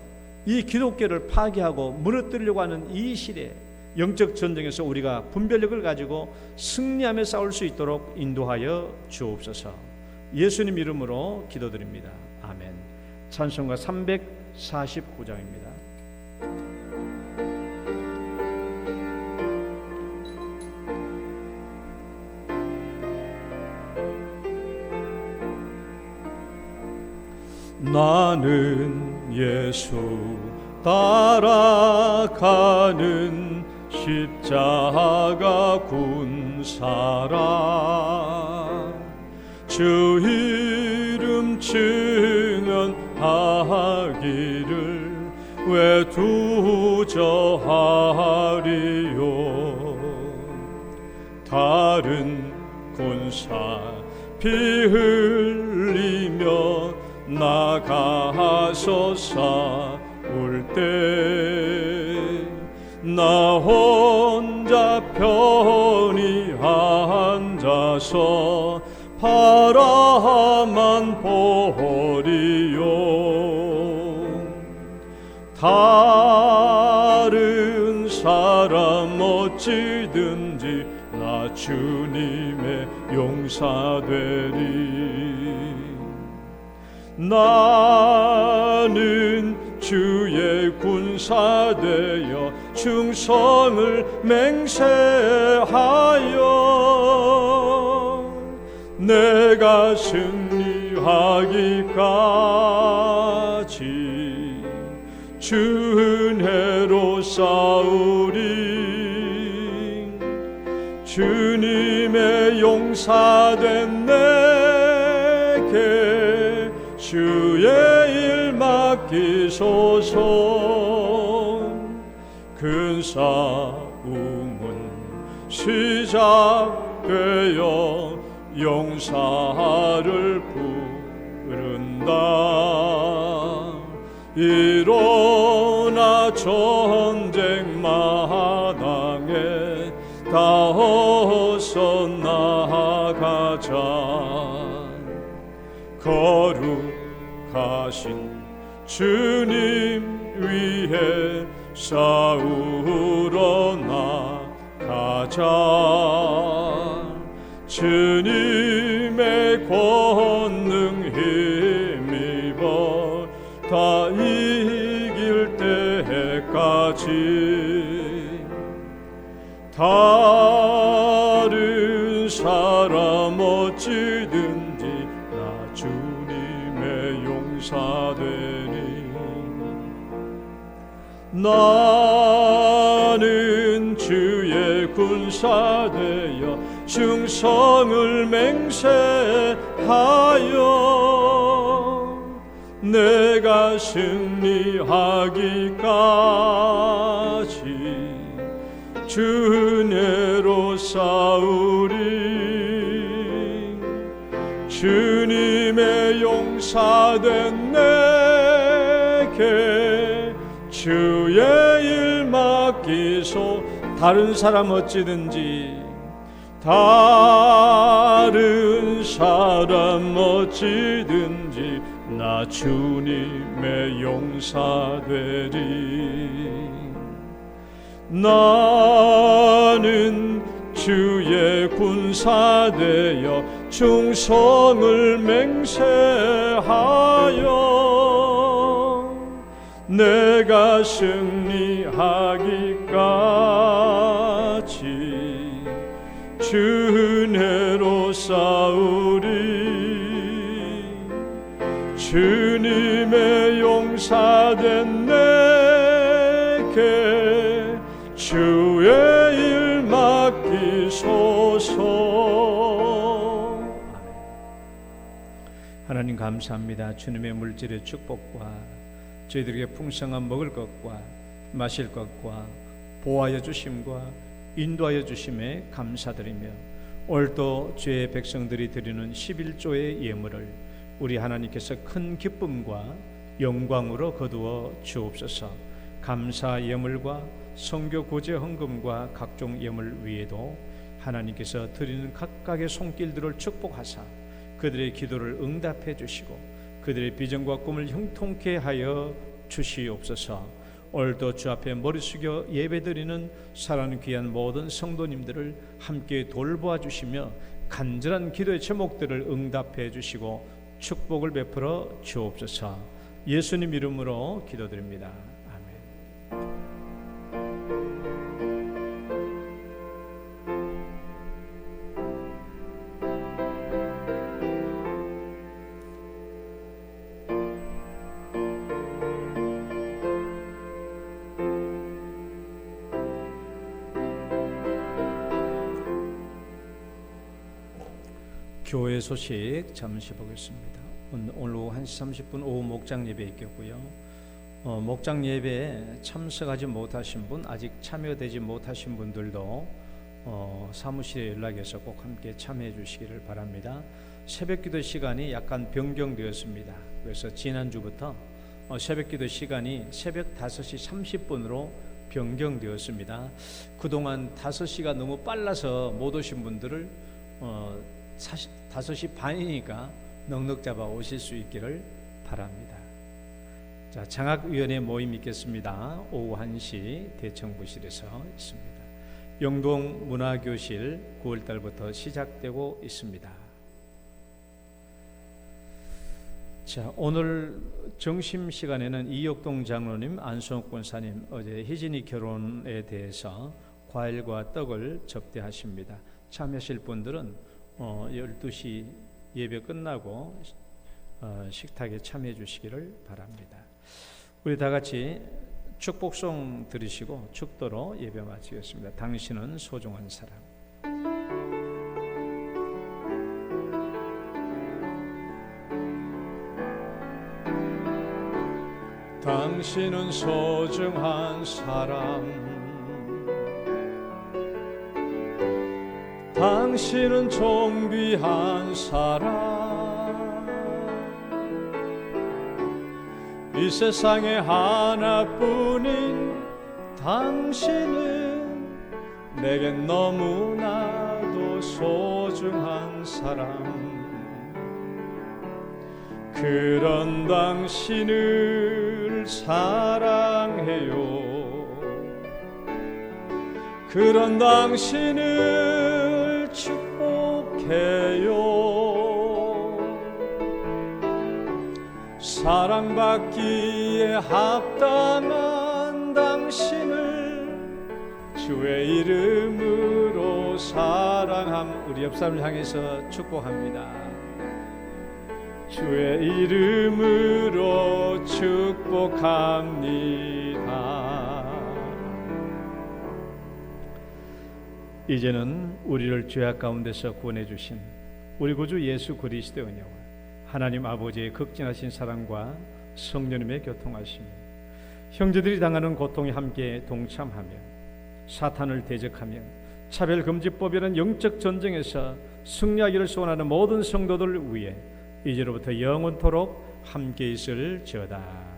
이 기독교를 파괴하고 무너뜨리려고 하는 이 시대 영적 전쟁에서 우리가 분별력을 가지고 승리하며 싸울 수 있도록 인도하여 주옵소서. 예수님 이름으로 기도드립니다. 아멘. 찬송가 349장입니다. 나는 예수 따라가는 십자가 군사라. 주 이름 증언하기를 왜 두저하리요. 다른 군사 피 흘리며 나가서 싸울 때 나 혼자 편히 앉아서 바라만 보리요. 다른 사람 어찌든지 나 주님의 용사되리. 나는 주의 군사되어 충성을 맹세하여 내가 승리하기까지 주 은혜로 싸우리. 주님의 용사된 내게 주의 일 맡기소서. 큰 싸움은 시작되어 용사를 부른다. 일어나 전쟁 마당에 다 어서 나가자. 거룩하신 주님 위해 싸우러 나가자. 주님의 권능 힘입어 다 이길 때까지. 다른 사람 어찌든지 나 주님의 용사되니. 나는 주의 군사되어 충성을 맹세하여 내가 승리하기까지 주 은혜로 싸우리. 주님의 용사된 내게 주의 일 맡기소. 다른 사람 어찌든지 다른 사람 어찌든지 나 주님의 용사되리. 나는 주의 군사되어 충성을 맹세하여 내가 승리하기까지 주 은혜로 싸우리. 주님의 용사된 내게 주의 일 맡기소서. 하나님 감사합니다. 주님의 물질의 축복과 저희들에게 풍성한 먹을 것과 마실 것과 보호하여 주심과 인도하여 주심에 감사드리며 오늘도 주의 백성들이 드리는 11조의 예물을 우리 하나님께서 큰 기쁨과 영광으로 거두어 주옵소서. 감사 예물과 선교 구제 헌금과 각종 예물 위에도 하나님께서 드리는 각각의 손길들을 축복하사 그들의 기도를 응답해 주시고 그들의 비전과 꿈을 형통케 하여 주시옵소서. 오늘도 주 앞에 머리 숙여 예배드리는 사랑하는 귀한 모든 성도님들을 함께 돌보아 주시며 간절한 기도의 제목들을 응답해 주시고 축복을 베풀어 주옵소서. 예수님 이름으로 기도드립니다. 아멘. 교회 소식 잠시 보겠습니다. 오늘 오후 1시 30분 오후 목장 예배 있겠고요. 목장 예배에 참석하지 못하신 분, 아직 참여되지 못하신 분들도 사무실에 연락해서 꼭 함께 참여해 주시기를 바랍니다. 새벽기도 시간이 약간 변경되었습니다. 그래서 지난주부터 새벽기도 시간이 새벽 5시 30분으로 변경되었습니다. 그동안 5시가 너무 빨라서 못 오신 분들을 5시 반이니까 넉넉 잡아 오실 수 있기를 바랍니다. 자, 장학위원회 모임 있겠습니다. 오후 1시 대청부실에서 있습니다. 영동 문화교실 9월달부터 시작되고 있습니다. 자, 오늘 점심시간에는 이혁동 장로님, 안성욱 권사님 어제 희진이 결혼에 대해서 과일과 떡을 접대하십니다. 참여하실 분들은 12시 예배 끝나고 식탁에 참여해 주시기를 바랍니다. 우리 다 같이 축복송 들으시고 축도로 예배 마치겠습니다. 당신은 소중한 사람. 당신은 소중한 사람, 당신은 존귀한 사람, 이 세상에 하나뿐인 당신은 내겐 너무나도 소중한 사람. 그런 당신을 사랑해요. 그런 당신을 축복해요. 사랑받기에 합당한 당신을 주의 이름으로 사랑함. 우리 옆 사람을 향해서 축복합니다. 주의 이름으로 축복합니다. 이제는 우리를 죄악 가운데서 구원해 주신 우리 구주 예수 그리스도의 은혜와 하나님 아버지의 극진하신 사랑과 성령님의 교통하심이, 형제들이 당하는 고통에 함께 동참하며 사탄을 대적하며 차별금지법이라는 영적 전쟁에서 승리하기를 소원하는 모든 성도들을 위해 이제로부터 영원토록 함께 있을지어다.